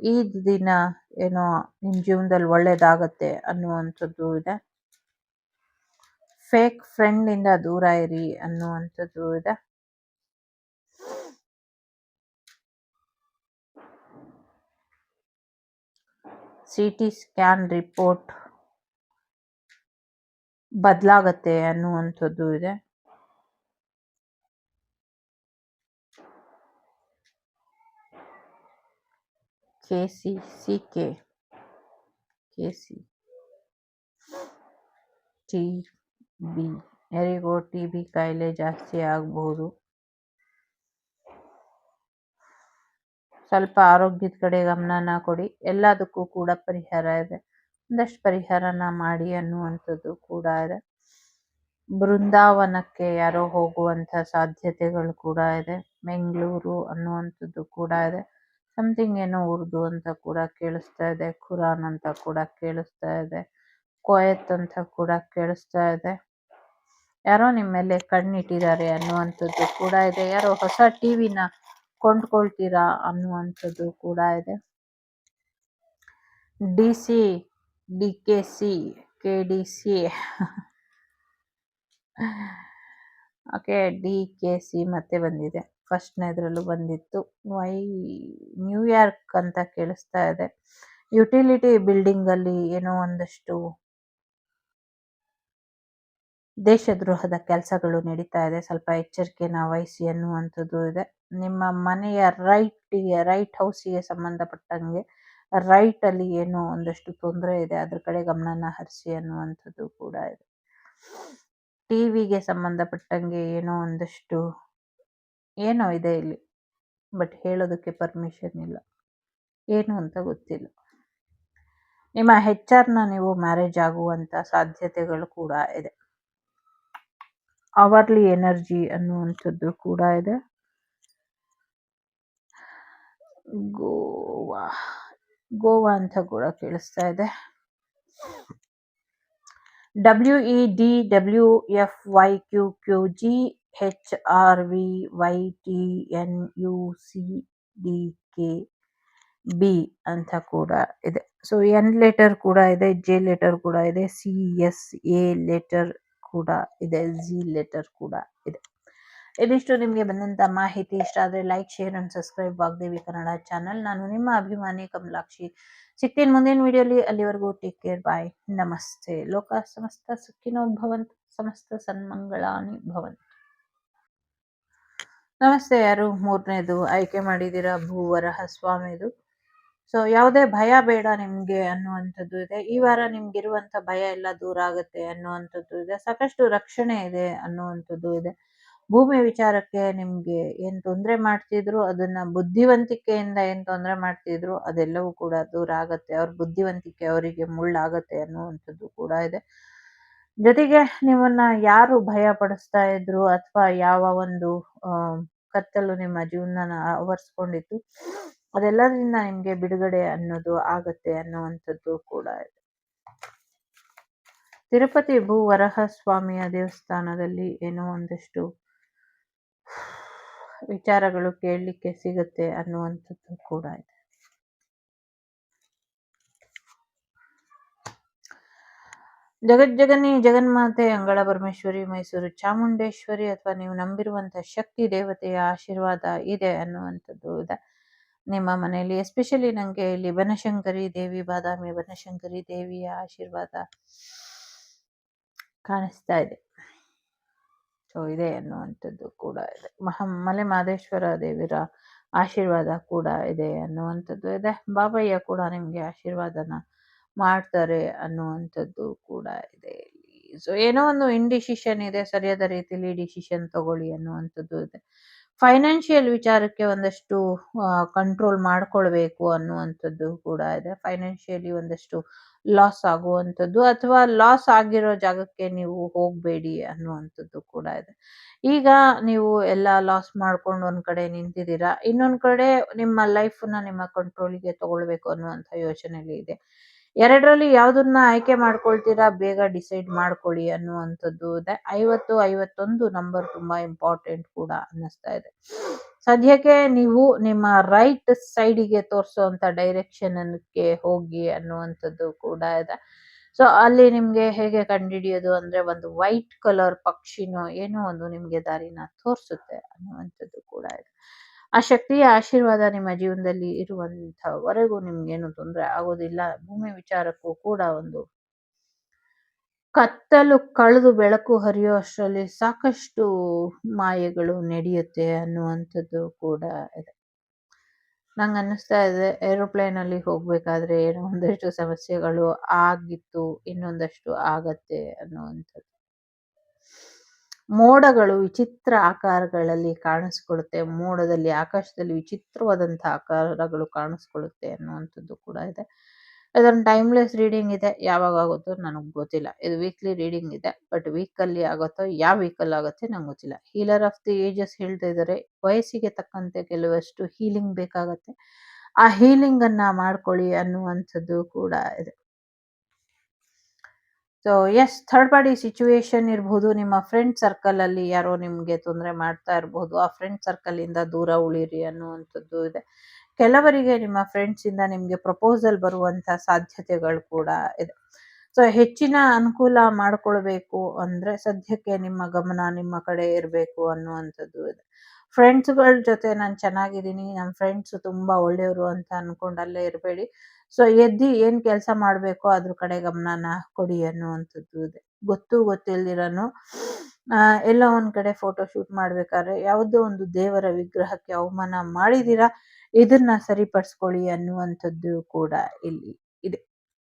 ಈ ದಿನ ಏನೋ ನಿಮ್ ಜೀವನದಲ್ಲಿ ಒಳ್ಳೇದಾಗತ್ತೆ ಅನ್ನುವಂಥದ್ದು ಇದೆ. ಫೇಕ್ ಫ್ರೆಂಡ್ ಇಂದ ದೂರ ಇರಿ ಅನ್ನುವಂಥದ್ದು ಇದೆ. CT ಸ್ಕ್ಯಾನ್ ರಿಪೋರ್ಟ್ ಬದಲಾಗತ್ತೆ ಅನ್ನುವಂಥದ್ದು ಇದೆ. KC TB ಯಾರಿಗೋ TB ಕಾಯಿಲೆ ಜಾಸ್ತಿ ಆಗಬಹುದು. ಸ್ವಲ್ಪ ಆರೋಗ್ಯದ ಕಡೆ ಗಮನನ ಕೊಡಿ. ಎಲ್ಲದಕ್ಕೂ ಕೂಡ ಪರಿಹಾರ ಇದೆ. ಒಂದಷ್ಟು ಪರಿಹಾರನ ಮಾಡಿ ಅನ್ನುವಂಥದ್ದು ಕೂಡ ಇದೆ. ಬೃಂದಾವನಕ್ಕೆ ಯಾರೋ ಹೋಗುವಂಥ ಸಾಧ್ಯತೆಗಳು ಕೂಡ ಇದೆ. ಬೆಂಗಳೂರು ಅನ್ನುವಂಥದ್ದು ಕೂಡ ಇದೆ. ಸಮಥಿಂಗ್ ಏನೋ ಉರ್ದು ಅಂತ ಕೂಡ ಕೇಳಿಸ್ತಾ ಇದೆ. ಖುರಾನ್ ಅಂತ ಕೂಡ ಕೇಳಿಸ್ತಾ ಇದೆ. ಕೋಯತ್ ಅಂತ ಕೂಡ ಕೇಳಿಸ್ತಾ ಇದೆ. ಯಾರೋ ನಿಮ್ಮ ಮೇಲೆ ಕಣ್ಣಿಟ್ಟಿದ್ದಾರೆ ಅನ್ನುವಂಥದ್ದು ಕೂಡ ಇದೆ. ಯಾರೋ ಹೊಸ ಟಿವಿನ ಕೊಂಡ್ಕೊಳ್ತೀರಾ ಅನ್ನುವಂಥದ್ದು ಕೂಡ ಇದೆ. DC, DKC, KDC okay, DKC ಮತ್ತೆ ಬಂದಿದೆ. ಫಸ್ಟ್ನೇದ್ರಲ್ಲೂ ಬಂದಿತ್ತು. ನ್ಯೂಯಾರ್ಕ್ ಅಂತ ಕೇಳಿಸ್ತಾ ಇದೆ. ಯುಟಿಲಿಟಿ ಬಿಲ್ಡಿಂಗ್ ಅಲ್ಲಿ ಏನೋ ಒಂದಷ್ಟು ದೇಶದ್ರೋಹದ ಕೆಲಸಗಳು ನಡೀತಾ ಇದೆ. ಸ್ವಲ್ಪ ಎಚ್ಚರಿಕೆನ ವಹಿಸಿ ಅನ್ನುವಂಥದ್ದು ಇದೆ. ನಿಮ್ಮ ಮನೆಯ ರೈಟ್ ಹೌಸಿಗೆ ಸಂಬಂಧಪಟ್ಟಂಗೆ ರೈಟ್ ಅಲ್ಲಿ ಏನೋ ಒಂದಷ್ಟು ತೊಂದರೆ ಇದೆ. ಅದ್ರ ಕಡೆ ಗಮನನ ಹರಿಸಿ ಅನ್ನುವಂಥದ್ದು ಕೂಡ ಇದೆ. ಟಿವಿಗೆ ಸಂಬಂಧಪಟ್ಟಂಗೆ ಏನೋ ಒಂದಷ್ಟು ಏನೋ ಇದೆ ಇಲ್ಲಿ, ಬಟ್ ಹೇಳೋದಕ್ಕೆ ಪರ್ಮಿಷನ್ ಇಲ್ಲ. ಏನು ಅಂತ ಗೊತ್ತಿಲ್ಲ. ನಿಮ್ಮ HR ನೀವು ಮ್ಯಾರೇಜ್ ಆಗುವಂತ ಸಾಧ್ಯತೆಗಳು ಕೂಡ ಇದೆ. ಅವರ್ಲಿ ಎನರ್ಜಿ ಅನ್ನುವಂಥದ್ದು ಕೂಡ ಇದೆ. ಗೋವಾ ಅಂತ ಕೂಡ ಕೇಳಿಸ್ತಾ ಇದೆ. WEDWFYQQGHRVYTNUCDKB ಅಂತ ಕೂಡ ಇದೆ. ಸೊ N ಲೆಟರ್ ಕೂಡ ಇದೆ, J ಲೆಟರ್ ಕೂಡ ಇದೆ, CSA ಲೆಟರ್ ಕೂಡ ಇದೆ, Z ಲೆಟರ್ ಕೂಡ ಇದೆ. ಇದಿಷ್ಟು ನಿಮಗೆ ಬಂದಂತ ಮಾಹಿತಿ. ಇಷ್ಟ ಆದರೆ like, share and subscribe Vagdevi Kannada channel. ನಾನು ನಿಮ್ಮ ಅಭಿಮಾನಿ ಕಮಲಾಕ್ಷಿ. ಸಿಗ್ತೀನಿ ಮುಂದಿನ ವಿಡಿಯೋಲಿ. ಅಲ್ಲಿವರೆಗೂ ಟೇಕ್ ಕೇರ್, ಬಾಯ್, ನಮಸ್ತೆ. ಲೋಕ ಸಮಸ್ತ ಸುಖಿನೋ ಭವಂತು, ಸಮಸ್ತ ಸನ್ಮಂಗಳಾನಿ ಭವಂತು. ನಮಸ್ತೆ. ಯಾರು ಮೂರನೇದು ಆಯ್ಕೆ ಮಾಡಿದ್ದೀರಾ, ಭೂವರಹ ಸ್ವಾಮಿದು. ಸೊ ಯಾವುದೇ ಭಯ ಬೇಡ ನಿಮ್ಗೆ ಅನ್ನುವಂಥದ್ದು ಇದೆ. ಈ ವಾರ ನಿಮ್ಗಿರುವಂತ ಭಯ ಎಲ್ಲ ದೂರ ಆಗುತ್ತೆ ಅನ್ನುವಂಥದ್ದು ಇದೆ. ಸಾಕಷ್ಟು ರಕ್ಷಣೆ ಇದೆ ಅನ್ನುವಂಥದ್ದು ಇದೆ. ಭೂಮಿ ವಿಚಾರಕ್ಕೆ ನಿಮ್ಗೆ ಏನ್ ತೊಂದರೆ ಮಾಡ್ತಿದ್ರು ಅದನ್ನ ಬುದ್ಧಿವಂತಿಕೆಯಿಂದ ಏನ್ ತೊಂದರೆ ಮಾಡ್ತಿದ್ರು ಅದೆಲ್ಲವೂ ಕೂಡ ದೂರ ಆಗತ್ತೆ. ಅವ್ರ ಬುದ್ಧಿವಂತಿಕೆ ಅವರಿಗೆ ಮುಳ್ಳಾಗತ್ತೆ ಅನ್ನುವಂಥದ್ದು ಕೂಡ ಇದೆ. ಜೊತೆಗೆ ನಿಮ್ಮನ್ನ ಯಾರು ಭಯ ಪಡಿಸ್ತಾ ಇದ್ರು ಅಥವಾ ಯಾವ ಒಂದು ಆ ಕತ್ತಲು ನಿಮ್ಮ ಜೀವನನ ಆವರಿಸ್ಕೊಂಡಿತ್ತು ಅದೆಲ್ಲದರಿಂದ ನಿಮ್ಗೆ ಬಿಡುಗಡೆ ಅನ್ನೋದು ಆಗತ್ತೆ ಅನ್ನುವಂಥದ್ದು ಕೂಡ ಇದೆ. ತಿರುಪತಿ ಭೂ ವರಹ ಸ್ವಾಮಿಯ ದೇವಸ್ಥಾನದಲ್ಲಿ ಏನೋ ಒಂದಷ್ಟು ವಿಚಾರಗಳು ಕೇಳಲಿಕ್ಕೆ ಸಿಗುತ್ತೆ ಅನ್ನುವಂಥದ್ದು ಕೂಡ ಇದೆ. ಜಗಜ್ಜಗನಿ ಜಗನ್ಮಾತೆ ಅಂಗಳ ಪರಮೇಶ್ವರಿ, ಮೈಸೂರು ಚಾಮುಂಡೇಶ್ವರಿ ಅಥವಾ ನೀವು ನಂಬಿರುವಂತಹ ಶಕ್ತಿ ದೇವತೆಯ ಆಶೀರ್ವಾದ ಇದೆ ಅನ್ನುವಂಥದ್ದು ಇದೆ ನಿಮ್ಮ ಮನೆಯಲ್ಲಿ. ಎಸ್ಪೆಷಲಿ ನನಗೆ ಇಲ್ಲಿ ಬನಶಂಕರಿ ದೇವಿ, ಬಾದಾಮಿ ಬನಶಂಕರಿ ದೇವಿಯ ಆಶೀರ್ವಾದ ಕಾಣಿಸ್ತಾ ಇದೆ. ಸೊ ಇದೆ ಅನ್ನುವಂಥದ್ದು ಕೂಡ ಇದೆ. ಮಲೆ ಮಹದೇಶ್ವರ ದೇವಿರ ಆಶೀರ್ವಾದ ಕೂಡ ಇದೆ ಅನ್ನುವಂಥದ್ದು ಇದೆ. ಬಾಬಯ್ಯ ಕೂಡ ನಿಮ್ಗೆ ಆಶೀರ್ವಾದನ ಮಾಡ್ತಾರೆ ಅನ್ನುವಂಥದ್ದು ಕೂಡ ಇದೆ. ಸೊ ಏನೋ ಒಂದು ಇಂಡಿಸಿಷನ್ ಇದೆ, ಸರಿಯಾದ ರೀತಿಯಲ್ಲಿ ಡಿಸಿಷನ್ ತಗೊಳ್ಳಿ ಅನ್ನುವಂಥದ್ದು ಇದೆ. ಫೈನಾನ್ಷಿಯಲ್ ವಿಚಾರಕ್ಕೆ ಒಂದಷ್ಟು ಕಂಟ್ರೋಲ್ ಮಾಡ್ಕೊಳ್ಬೇಕು ಅನ್ನುವಂಥದ್ದು ಕೂಡ ಇದೆ. ಫೈನಾನ್ಷಿಯಲಿ ಒಂದಷ್ಟು ಲಾಸ್ ಆಗುವಂಥದ್ದು ಅಥವಾ ಲಾಸ್ ಆಗಿರೋ ಜಾಗಕ್ಕೆ ನೀವು ಹೋಗಬೇಡಿ ಅನ್ನುವಂಥದ್ದು ಕೂಡ ಇದೆ. ಈಗ ನೀವು ಎಲ್ಲ ಲಾಸ್ ಮಾಡ್ಕೊಂಡು ಒಂದ್ ಕಡೆ ನಿಂತಿದ್ದೀರಾ, ಇನ್ನೊಂದ್ ಕಡೆ ನಿಮ್ಮ ಲೈಫ್ನ ನಿಮ್ಮ ಕಂಟ್ರೋಲಿಗೆ ತಗೊಳ್ಬೇಕು ಅನ್ನುವಂಥ ಯೋಚನೆಯಲ್ಲಿ ಇದೆ. ಎರಡರಲ್ಲಿ ಯಾವ್ದನ್ನ ಆಯ್ಕೆ ಮಾಡ್ಕೊಳ್ತೀರಾ ಬೇಗ ಡಿಸೈಡ್ ಮಾಡ್ಕೊಳ್ಳಿ ಅನ್ನುವಂಥದ್ದು ಇದೆ. 50-51 ನಂಬರ್ ತುಂಬಾ ಇಂಪಾರ್ಟೆಂಟ್ ಕೂಡ ಅನ್ನಿಸ್ತಾ ಇದೆ. ಸದ್ಯಕ್ಕೆ ನೀವು ನಿಮ್ಮ ರೈಟ್ ಸೈಡಿಗೆ ತೋರಿಸುವಂತ ಡೈರೆಕ್ಷನ್ ಅನ್ನಕ್ಕೆ ಹೋಗಿ ಅನ್ನುವಂಥದ್ದು ಕೂಡ ಇದೆ. ಸೊ ಅಲ್ಲಿ ನಿಮ್ಗೆ ಹೇಗೆ ಕಂಡುಹಿಡಿಯೋದು ಅಂದ್ರೆ ಒಂದು ವೈಟ್ ಕಲರ್ ಪಕ್ಷಿನೋ ಏನೋ ಒಂದು ನಿಮ್ಗೆ ದಾರಿನ ತೋರಿಸುತ್ತೆ ಅನ್ನುವಂಥದ್ದು ಕೂಡ ಇದೆ. ಆ ಶಕ್ತಿಯ ಆಶೀರ್ವಾದ ನಿಮ್ಮ ಜೀವನದಲ್ಲಿ ಇರುವಂತವರೆಗೂ ನಿಮ್ಗೇನು ತೊಂದರೆ ಆಗೋದಿಲ್ಲ. ಭೂಮಿ ವಿಚಾರಕ್ಕೂ ಕೂಡ ಒಂದು ಕತ್ತಲು ಕಳೆದು ಬೆಳಕು ಹರಿಯೋ ಅಷ್ಟರಲ್ಲಿ ಸಾಕಷ್ಟು ಮಾಯೆಗಳು ನಡೆಯುತ್ತೆ ಅನ್ನುವಂಥದ್ದು ಕೂಡ ಇದೆ. ನಂಗೆ ಅನ್ನಿಸ್ತಾ ಇದೆ ಏರೋಪ್ಲೇನ್ ಅಲ್ಲಿ ಹೋಗ್ಬೇಕಾದ್ರೆ ಏನೋ ಒಂದಷ್ಟು ಸಮಸ್ಯೆಗಳು ಆಗಿತ್ತು, ಇನ್ನೊಂದಷ್ಟು ಆಗತ್ತೆ ಅನ್ನುವಂಥದ್ದು. ಮೋಡಗಳು ವಿಚಿತ್ರ ಆಕಾರಗಳಲ್ಲಿ ಕಾಣಿಸ್ಕೊಳ್ಳುತ್ತೆ, ಮೋಡದಲ್ಲಿ ಆಕಾಶದಲ್ಲಿ ವಿಚಿತ್ರವಾದಂತಹ ಆಕಾರಗಳು ಕಾಣಿಸ್ಕೊಳ್ಳುತ್ತೆ ಅನ್ನುವಂಥದ್ದು ಕೂಡ ಇದೆ. ಇದೊಂದು ಟೈಮ್ಲೆಸ್ ರೀಡಿಂಗ್ ಇದೆ, ಯಾವಾಗ ಆಗುತ್ತೋ ನನಗೆ ಗೊತ್ತಿಲ್ಲ. ಇದು ವೀಕ್ಲಿ ರೀಡಿಂಗ್ ಇದೆ, ಬಟ್ ವೀಕಲ್ಲಿ ಆಗುತ್ತೋ ಯಾವ ವೀಕಲ್ಲಿ ಆಗುತ್ತೆ ನಂಗೆ ಗೊತ್ತಿಲ್ಲ. ಹೀಲರ್ ಆಫ್ ದಿ ಏಜಸ್ ಹೇಳ್ತಾ ಇದ್ದಾರೆ ವಯಸ್ಸಿಗೆ ತಕ್ಕಂತೆ ಕೆಲವಷ್ಟು ಹೀಲಿಂಗ್ ಬೇಕಾಗತ್ತೆ, ಆ ಹೀಲಿಂಗ್ ಅನ್ನ ಮಾಡ್ಕೊಳ್ಳಿ ಅನ್ನುವಂಥದ್ದು ಕೂಡ ಇದೆ. So yes, third party situation ಇರಬಹುದು, ನಿಮ್ಮ ಫ್ರೆಂಡ್ ಸರ್ಕಲ್ ಅಲ್ಲಿ ಯಾರೋ ನಿಮ್ಗೆ ತೊಂದರೆ ಮಾಡ್ತಾ ಇರಬಹುದು, ಆ ಫ್ರೆಂಡ್ ಸರ್ಕಲ್ ಇಂದ ದೂರ ಉಳಿರಿ ಅನ್ನುವಂಥದ್ದು ಇದೆ. ಕೆಲವರಿಗೆ ನಿಮ್ಮ ಫ್ರೆಂಡ್ಸ್ ಇಂದ ನಿಮ್ಗೆ ಪ್ರಪೋಸಲ್ ಬರುವಂತ ಸಾಧ್ಯತೆಗಳು ಕೂಡ ಇದೆ. ಸೊ ಹೆಚ್ಚಿನ ಅನುಕೂಲ ಮಾಡ್ಕೊಳ್ಬೇಕು ಅಂದ್ರೆ ಸದ್ಯಕ್ಕೆ ನಿಮ್ಮ ಗಮನ ನಿಮ್ಮ ಕಡೆ ಇರಬೇಕು ಅನ್ನುವಂಥದ್ದು ಇದೆ. ಫ್ರೆಂಡ್ಸ್ಗಳ ಜೊತೆ ನಾನು ಚೆನ್ನಾಗಿದ್ದೀನಿ, ನಮ್ಮ ಫ್ರೆಂಡ್ಸ್ ತುಂಬಾ ಒಳ್ಳೆಯವರು ಅಂತ ಅನ್ಕೊಂಡಲ್ಲೇ ಇರಬೇಡಿ. ಸೊ ಎದ್ದಿ ಏನ್ ಕೆಲಸ ಮಾಡ್ಬೇಕೋ ಅದ್ರ ಕಡೆ ಗಮನನ ಕೊಡಿ ಅನ್ನುವಂಥದ್ದು ಇದೆ. ಗೊತ್ತಿಲ್ದಿರನು ಎಲ್ಲ ಒಂದ್ ಕಡೆ ಫೋಟೋ ಶೂಟ್ ಮಾಡ್ಬೇಕಾದ್ರೆ ಯಾವುದೋ ಒಂದು ದೇವರ ವಿಗ್ರಹಕ್ಕೆ ಅವಮಾನ ಮಾಡಿದೀರಾ, ಇದನ್ನ ಸರಿಪಡಿಸ್ಕೊಳ್ಳಿ ಅನ್ನುವಂಥದ್ದು ಕೂಡ ಇಲ್ಲಿ ಇದೆ.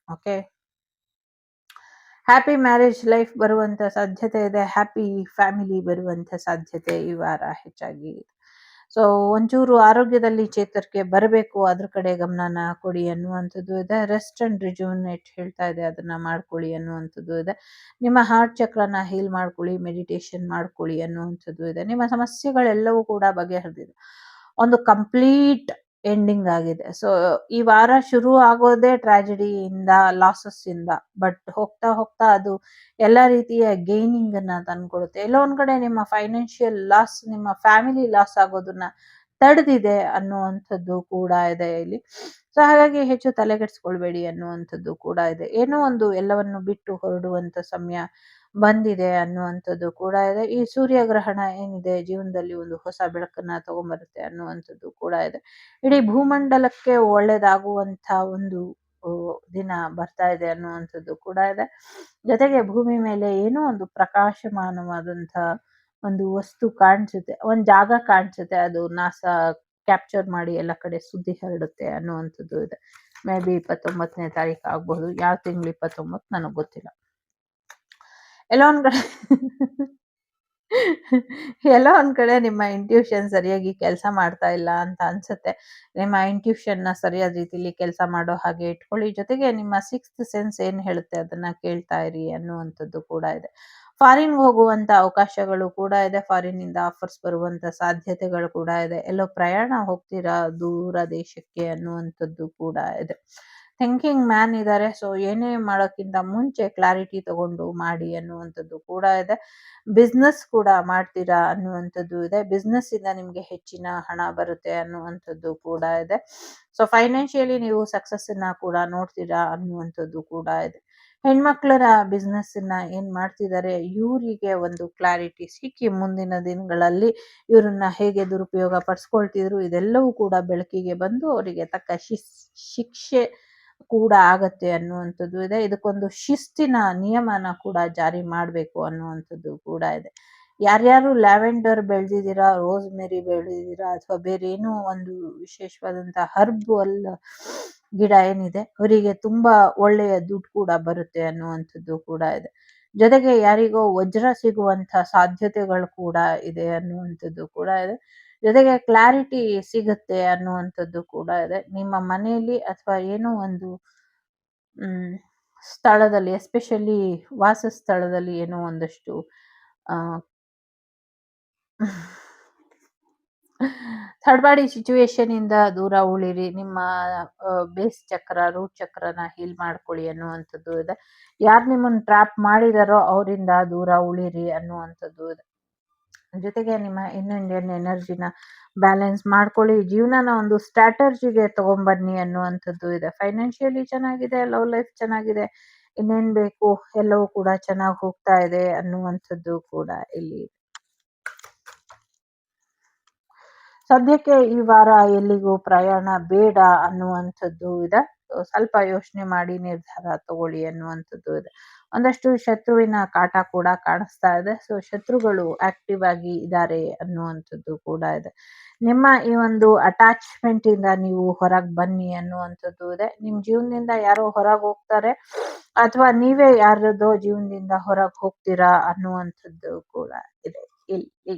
ಓಕೆ, ಹ್ಯಾಪಿ ಮ್ಯಾರೇಜ್ ಲೈಫ್ ಬರುವಂತ ಸಾಧ್ಯತೆ ಇದೆ, ಹ್ಯಾಪಿ ಫ್ಯಾಮಿಲಿ ಬರುವಂತ ಸಾಧ್ಯತೆ ಈ ವಾರ ಹೆಚ್ಚಾಗಿ ಇದೆ. ಸೊ ಒಂಚೂರು ಆರೋಗ್ಯದಲ್ಲಿ ಚೇತರಿಕೆ ಬರಬೇಕು, ಅದ್ರ ಕಡೆ ಗಮನನ ಕೊಡಿ ಅನ್ನುವಂಥದ್ದು ಇದೆ. ರೆಸ್ಟ್ ಅಂಡ್ ರಿಜುವಿನೇಟ್ ಹೇಳ್ತಾ ಇದೆ, ಅದನ್ನ ಮಾಡ್ಕೊಳ್ಳಿ ಅನ್ನುವಂಥದ್ದು ಇದೆ. ನಿಮ್ಮ ಹಾರ್ಟ್ ಚಕ್ರನ ಹೀಲ್ ಮಾಡ್ಕೊಳ್ಳಿ, ಮೆಡಿಟೇಷನ್ ಮಾಡ್ಕೊಳ್ಳಿ ಅನ್ನುವಂಥದ್ದು ಇದೆ. ನಿಮ್ಮ ಸಮಸ್ಯೆಗಳೆಲ್ಲವೂ ಕೂಡ ಬಗೆಹರಿದಿದೆ, ಒಂದು ಕಂಪ್ಲೀಟ್ ಎಂಡಿಂಗ್ ಆಗಿದೆ. ಸೊ ಈ ವಾರ ಶುರು ಆಗೋದೇ ಟ್ರಾಜಿಡಿಯಿಂದ, ಲಾಸಸ್ ಇಂದ, ಬಟ್ ಹೋಗ್ತಾ ಹೋಗ್ತಾ ಅದು ಎಲ್ಲ ರೀತಿಯ ಗೇನಿಂಗ್ ಅನ್ನ ತಂದ್ಕೊಡುತ್ತೆ. ಎಲ್ಲೋ ಒಂದ್ ಕಡೆ ನಿಮ್ಮ ಫೈನಾನ್ಷಿಯಲ್ ಲಾಸ್, ನಿಮ್ಮ ಫ್ಯಾಮಿಲಿ ಲಾಸ್ ಆಗೋದನ್ನ ತಡೆದಿದೆ ಅನ್ನುವಂಥದ್ದು ಕೂಡ ಇದೆ ಇಲ್ಲಿ. ಸೊ ಹಾಗಾಗಿ ಹೆಚ್ಚು ತಲೆಗೆಡ್ಸ್ಕೊಳ್ಬೇಡಿ ಅನ್ನುವಂಥದ್ದು ಕೂಡ ಇದೆ. ಏನೋ ಒಂದು ಎಲ್ಲವನ್ನು ಬಿಟ್ಟು ಹೊರಡುವಂತ ಸಮಯ ಬಂದಿದೆ ಅನ್ನುವಂಥದ್ದು ಕೂಡ ಇದೆ. ಈ ಸೂರ್ಯಗ್ರಹಣ ಏನಿದೆ ಜೀವನದಲ್ಲಿ ಒಂದು ಹೊಸ ಬೆಳಕನ್ನ ತಗೊಂಬರುತ್ತೆ ಅನ್ನುವಂಥದ್ದು ಕೂಡ ಇದೆ. ಇಡೀ ಭೂಮಂಡಲಕ್ಕೆ ಒಳ್ಳೇದಾಗುವಂತ ಒಂದು ದಿನ ಬರ್ತಾ ಇದೆ ಅನ್ನುವಂಥದ್ದು ಕೂಡ ಇದೆ. ಜೊತೆಗೆ ಭೂಮಿ ಮೇಲೆ ಏನೋ ಒಂದು ಪ್ರಕಾಶಮಾನವಾದಂತ ಒಂದು ವಸ್ತು ಕಾಣಿಸುತ್ತೆ, ಒಂದ್ ಜಾಗ ಕಾಣಿಸುತ್ತೆ, ಅದು ನಾಸಾ ಕ್ಯಾಪ್ಚರ್ ಮಾಡಿ ಎಲ್ಲ ಕಡೆ ಸುದ್ದಿ ಹರಡುತ್ತೆ ಅನ್ನುವಂಥದ್ದು ಇದೆ. ಮೇ ಬಿ 29ನೇ ತಾರೀಕು ಆಗ್ಬಹುದು, ಯಾವ ತಿಂಗಳು 29 ನನಗೆ ಗೊತ್ತಿಲ್ಲ. ಎಲ್ಲ ಒಂದ್ ಕಡೆ ಎಲ್ಲೋ ಒಂದ್ ಕಡೆ ನಿಮ್ಮ ಇಂಟ್ಯೂಷನ್ ಸರಿಯಾಗಿ ಕೆಲಸ ಮಾಡ್ತಾ ಇಲ್ಲ ಅಂತ ಅನ್ಸುತ್ತೆ. ನಿಮ್ಮ ಇಂಟ್ಯೂಷನ್‌ನ ಸರಿಯಾದ ರೀತಿಲಿ ಕೆಲಸ ಮಾಡೋ ಹಾಗೆ ಇಟ್ಕೊಳ್ಳಿ. ಜೊತೆಗೆ ನಿಮ್ಮ ಸಿಕ್ಸ್ತ್ ಸೆನ್ಸ್ ಏನ್ ಹೇಳುತ್ತೆ ಅದನ್ನ ಕೇಳ್ತಾ ಇರಿ ಅನ್ನುವಂಥದ್ದು ಕೂಡ ಇದೆ. ಫಾರಿನ್‌ಗೆ ಹೋಗುವಂತ ಅವಕಾಶಗಳು ಕೂಡ ಇದೆ. ಫಾರಿನ್‌ನಿಂದ ಆಫರ್ಸ್ ಬರುವಂತ ಸಾಧ್ಯತೆಗಳು ಕೂಡ ಇದೆ. ಎಲ್ಲೋ ಪ್ರಯಾಣ ಹೋಗ್ತೀರಾ ದೂರ ದೇಶಕ್ಕೆ ಅನ್ನುವಂಥದ್ದು ಕೂಡ ಇದೆ. ಥಿಂಕಿಂಗ್ ಮ್ಯಾನ್ ಇದ್ದಾರೆ. ಸೊ ಏನೇ ಮಾಡೋಕ್ಕಿಂತ ಮುಂಚೆ ಕ್ಲಾರಿಟಿ ತಗೊಂಡು ಮಾಡಿ ಅನ್ನುವಂಥದ್ದು ಕೂಡ ಇದೆ. ಬಿಸ್ನೆಸ್ ಕೂಡ ಮಾಡ್ತೀರಾ ಅನ್ನುವಂಥದ್ದು ಇದೆ. ಬಿಸ್ನೆಸ್ ಇಂದ ನಿಮ್ಗೆ ಹೆಚ್ಚಿನ ಹಣ ಬರುತ್ತೆ ಅನ್ನುವಂಥದ್ದು ಕೂಡ ಇದೆ. ಸೊ ಫೈನಾನ್ಷಿಯಲಿ ನೀವು ಸಕ್ಸಸ್ ಅನ್ನ ಕೂಡ ನೋಡ್ತೀರಾ ಅನ್ನುವಂಥದ್ದು ಕೂಡ ಇದೆ. ಹೆಣ್ಮಕ್ಳರ ಬಿಸ್ನೆಸ್ ಅನ್ನ ಏನ್ ಮಾಡ್ತಿದ್ದಾರೆ ಇವರಿಗೆ ಒಂದು ಕ್ಲಾರಿಟಿ ಸಿಕ್ಕಿ ಮುಂದಿನ ದಿನಗಳಲ್ಲಿ ಇವ್ರನ್ನ ಹೇಗೆ ದುರುಪಯೋಗ ಪಡಿಸ್ಕೊಳ್ತಿದ್ರು ಇದೆಲ್ಲವೂ ಕೂಡ ಬೆಳಕಿಗೆ ಬಂದು ಅವರಿಗೆ ತಕ್ಕ ಶಿಕ್ಷೆ ಕೂಡ ಆಗತ್ತೆ ಅನ್ನುವಂಥದ್ದು ಇದೆ. ಇದಕ್ಕೊಂದು ಶಿಸ್ತಿನ ನಿಯಮನ ಕೂಡ ಜಾರಿ ಮಾಡ್ಬೇಕು ಅನ್ನುವಂಥದ್ದು ಕೂಡ ಇದೆ. ಯಾರ್ಯಾರು ಲ್ಯಾವೆಂಡರ್ ಬೆಳೆದಿದ್ದೀರಾ, ರೋಸ್‌ಮೆರಿ ಬೆಳೆದಿದ್ದೀರಾ ಅಥವಾ ಬೇರೆ ಏನೋ ಒಂದು ವಿಶೇಷವಾದಂತ ಹರ್ಬಲ್ ಗಿಡ ಏನಿದೆ ಅವರಿಗೆ ತುಂಬಾ ಒಳ್ಳೆಯ ದುಡ್ಡು ಕೂಡ ಬರುತ್ತೆ ಅನ್ನುವಂಥದ್ದು ಕೂಡ ಇದೆ. ಜೊತೆಗೆ ಯಾರಿಗೋ ವಜ್ರ ಸಿಗುವಂತ ಸಾಧ್ಯತೆಗಳು ಕೂಡ ಇದೆ ಅನ್ನುವಂಥದ್ದು ಕೂಡ ಇದೆ. ಜೊತೆಗೆ ಕ್ಲಾರಿಟಿ ಸಿಗುತ್ತೆ ಅನ್ನುವಂಥದ್ದು ಕೂಡ ಇದೆ. ನಿಮ್ಮ ಮನೆಯಲ್ಲಿ ಅಥವಾ ಏನೋ ಒಂದು ಹ್ಮ್ ಸ್ಥಳದಲ್ಲಿ ಎಸ್ಪೆಷಲಿ ವಾಸಸ್ಥಳದಲ್ಲಿ ಏನೋ ಒಂದಷ್ಟು ಆ ಥರ್ಡ್ ಸಿಚುವೇಶನ್ ಇಂದ ದೂರ ಉಳಿರಿ. ನಿಮ್ಮ ಬೇಸ್ ಚಕ್ರ, ರೂಟ್ ಚಕ್ರನ ಹೀಲ್ ಮಾಡ್ಕೊಳ್ಳಿ ಅನ್ನುವಂಥದ್ದು ಇದೆ. ಯಾರು ನಿಮ್ಮನ್ನ ಟ್ರ್ಯಾಪ್ ಮಾಡಿದಾರೋ ಅವರಿಂದ ದೂರ ಉಳಿರಿ ಅನ್ನುವಂಥದ್ದು ಇದೆ. ಜೊತೆಗೆ ನಿಮ್ಮ ಇಂಡಿಯನ್ ಎನರ್ಜಿನ ಬ್ಯಾಲೆನ್ಸ್ ಮಾಡ್ಕೊಳ್ಳಿ. ಜೀವನನ ಒಂದು ಸ್ಟ್ರಾಟರ್ಜಿಗೆ ತಗೊಂಬನ್ನಿ ಅನ್ನುವಂಥದ್ದು ಇದೆ. ಫೈನಾನ್ಷಿಯಲಿ ಚೆನ್ನಾಗಿದೆ, ಲವ್ ಲೈಫ್ ಚೆನ್ನಾಗಿದೆ. ಇನ್ನೇನ್ ಬೇಕು ಎಲ್ಲವೂ ಕೂಡ ಚೆನ್ನಾಗಿ ಹೋಗ್ತಾ ಇದೆ ಅನ್ನುವಂಥದ್ದು ಕೂಡ ಇಲ್ಲಿ ಇದೆ. ಸದ್ಯಕ್ಕೆ ಈ ವಾರ ಎಲ್ಲಿಗೂ ಪ್ರಯಾಣ ಬೇಡ ಅನ್ನುವಂಥದ್ದು ಇದೆ. ಸ್ವಲ್ಪ ಯೋಚನೆ ಮಾಡಿ ನಿರ್ಧಾರ ತಗೊಳ್ಳಿ ಅನ್ನುವಂಥದ್ದು ಇದೆ. ಒಂದಷ್ಟು ಶತ್ರುವಿನ ಕಾಟ ಕೂಡ ಕಾಣಿಸ್ತಾ ಇದೆ. ಸೊ ಶತ್ರುಗಳು ಆಕ್ಟಿವ್ ಆಗಿ ಇದ್ದಾರೆ ಅನ್ನುವಂಥದ್ದು ಕೂಡ ಇದೆ. ನಿಮ್ಮ ಈ ಒಂದು ಅಟ್ಯಾಚ್ಮೆಂಟ್ ಇಂದ ನೀವು ಹೊರಗೆ ಬನ್ನಿ ಅನ್ನುವಂಥದ್ದು ಇದೆ. ನಿಮ್ ಜೀವನದಿಂದ ಯಾರೋ ಹೊರಗೆ ಹೋಗ್ತಾರೆ ಅಥವಾ ನೀವೇ ಯಾರದೋ ಜೀವನದಿಂದ ಹೊರಗೆ ಹೋಗ್ತೀರಾ ಅನ್ನುವಂಥದ್ದು ಕೂಡ ಇದೆ ಇಲ್ಲಿ.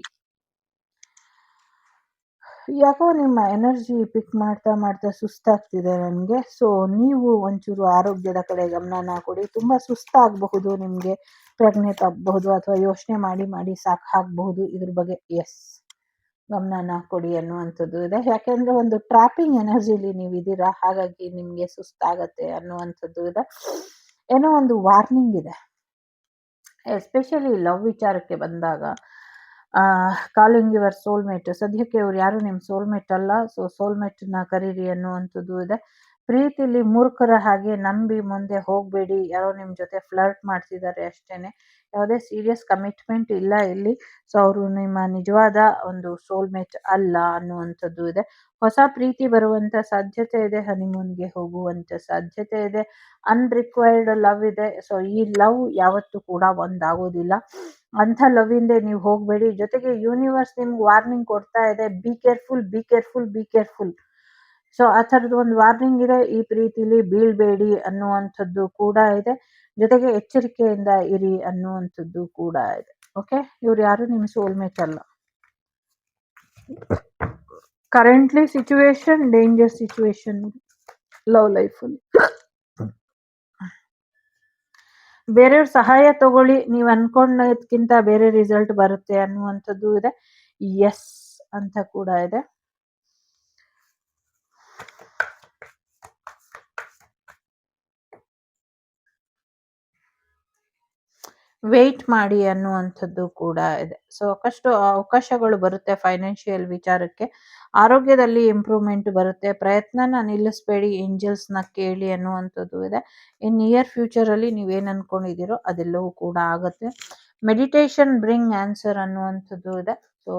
ಯಾಕೋ ನಿಮ್ಮ ಎನರ್ಜಿ ಪಿಕ್ ಮಾಡ್ತಾ ಮಾಡ್ತಾ ಸುಸ್ತಾಗ್ತಿದೆ ನನಗೆ. ಸೊ ನೀವು ಒಂಚೂರು ಆರೋಗ್ಯದ ಕಡೆ ಗಮನನ ಕೊಡಿ. ತುಂಬಾ ಸುಸ್ತಾಗಬಹುದು ನಿಮ್ಗೆ. ಪ್ರಜ್ಞೆ ತಪ್ಪಬಹುದು ಅಥವಾ ಯೋಚನೆ ಮಾಡಿ ಮಾಡಿ ಸಾಕಾಗಬಹುದು. ಇದ್ರ ಬಗ್ಗೆ ಗಮನನ ಕೊಡಿ ಅನ್ನುವಂಥದ್ದು ಇದೆ. ಯಾಕೆಂದ್ರೆ ಒಂದು ಟ್ರಾಪಿಂಗ್ ಎನರ್ಜಿಲಿ ನೀವು ಇದ್ದೀರಾ, ಹಾಗಾಗಿ ನಿಮ್ಗೆ ಸುಸ್ತಾಗತ್ತೆ ಅನ್ನುವಂಥದ್ದು ಇದೆ. ಏನೋ ಒಂದು ವಾರ್ನಿಂಗ್ ಇದೆ. ಎಸ್ಪೆಷಲಿ ಲವ್ ವಿಚಾರಕ್ಕೆ ಬಂದಾಗ ಕಾಲಿಂಗ್ ಯುವರ್ ಸೋಲ್ಮೇಟ್. ಸದ್ಯಕ್ಕೆ ಅವ್ರು ಯಾರು ನಿಮ್ ಸೋಲ್ಮೇಟ್ ಅಲ್ಲ. ಸೊ ಸೋಲ್ಮೇಟ್ನ ಕರೀರಿ ಅನ್ನುವಂಥದ್ದು ಇದೆ. ಪ್ರೀತಿಲಿ ಮೂರ್ಖರ ಹಾಗೆ ನಂಬಿ ಮುಂದೆ ಹೋಗ್ಬೇಡಿ. ಯಾರೋ ನಿಮ್ ಜೊತೆ ಫ್ಲರ್ಟ್ ಮಾಡ್ತಿದ್ದಾರೆ ಅಷ್ಟೇನೆ. ಯಾವುದೇ ಸೀರಿಯಸ್ ಕಮಿಟ್ಮೆಂಟ್ ಇಲ್ಲ ಇಲ್ಲಿ. ಸೊ ಅವರು ನಿಮ್ಮ ನಿಜವಾದ ಒಂದು ಸೋಲ್ಮೇಟ್ ಅಲ್ಲ ಅನ್ನುವಂಥದ್ದು ಇದೆ. ಹೊಸ ಪ್ರೀತಿ ಬರುವಂತ ಸಾಧ್ಯತೆ ಇದೆ. ಹನಿಮೂನ್ಗೆ ಹೋಗುವಂತ ಸಾಧ್ಯತೆ ಇದೆ. ಅನ್ರಿಕ್ವೈರ್ಡ್ ಲವ್ ಇದೆ. ಸೊ ಈ ಲವ್ ಯಾವತ್ತೂ ಕೂಡ ಒಂದಾಗೋದಿಲ್ಲ. ಅಂಥ ಲವ್ ಇಂದ ನೀವು ಹೋಗ್ಬೇಡಿ. ಜೊತೆಗೆ ಯೂನಿವರ್ಸ್ ನಿಮ್ಗೆ ವಾರ್ನಿಂಗ್ ಕೊಡ್ತಾ ಇದೆ. Be careful, be careful, be careful. So ಆ ಥರದ್ದು ಒಂದು ವಾರ್ನಿಂಗ್ ಇದೆ. ಈ ಪ್ರೀತಿಲಿ ಬೀಳ್ಬೇಡಿ ಅನ್ನುವಂಥದ್ದು ಕೂಡ ಇದೆ. ಜೊತೆಗೆ ಎಚ್ಚರಿಕೆಯಿಂದ ಇರಿ ಅನ್ನುವಂಥದ್ದು ಕೂಡ ಇದೆ. ಓಕೆ, ಇವ್ರು ಯಾರು ನಿಮ್ಮ ಸೋಲ್ಮೇಟ್ ಅಲ್ಲ. Currently situation danger situation love ಲೈಫಲ್ಲಿ. ಬೇರೆಯವ್ರ ಸಹಾಯ ತಗೊಳ್ಳಿ. ನೀವು ಅನ್ಕೊಂಡಕ್ಕಿಂತ ಬೇರೆ ರಿಸಲ್ಟ್ ಬರುತ್ತೆ ಅನ್ನುವಂಥದ್ದು ಇದೆ. ಎಸ್ ಅಂತ ಕೂಡ ಇದೆ. ವೇಟ್ ಮಾಡಿ ಅನ್ನುವಂಥದ್ದು ಕೂಡ ಇದೆ. ಸೊ ಸಾಕಷ್ಟು ಅವಕಾಶಗಳು ಬರುತ್ತೆ ಫೈನಾನ್ಷಿಯಲ್ ವಿಚಾರಕ್ಕೆ. ಆರೋಗ್ಯದಲ್ಲಿ ಇಂಪ್ರೂವ್ಮೆಂಟ್ ಬರುತ್ತೆ. ಪ್ರಯತ್ನನ ನಿಲ್ಲಿಸಬೇಡಿ. ಏಂಜಲ್ಸ್ನ ಕೇಳಿ ಅನ್ನುವಂಥದ್ದು ಇದೆ. ಇನ್ ನಿಯರ್ ಫ್ಯೂಚರಲ್ಲಿ ನೀವೇನು ಅನ್ಕೊಂಡಿದ್ದೀರೋ ಅದೆಲ್ಲವೂ ಕೂಡ ಆಗುತ್ತೆ. ಮೆಡಿಟೇಷನ್ ಬ್ರಿಂಗ್ ಆನ್ಸರ್ ಅನ್ನುವಂಥದ್ದು ಇದೆ. ಸೊ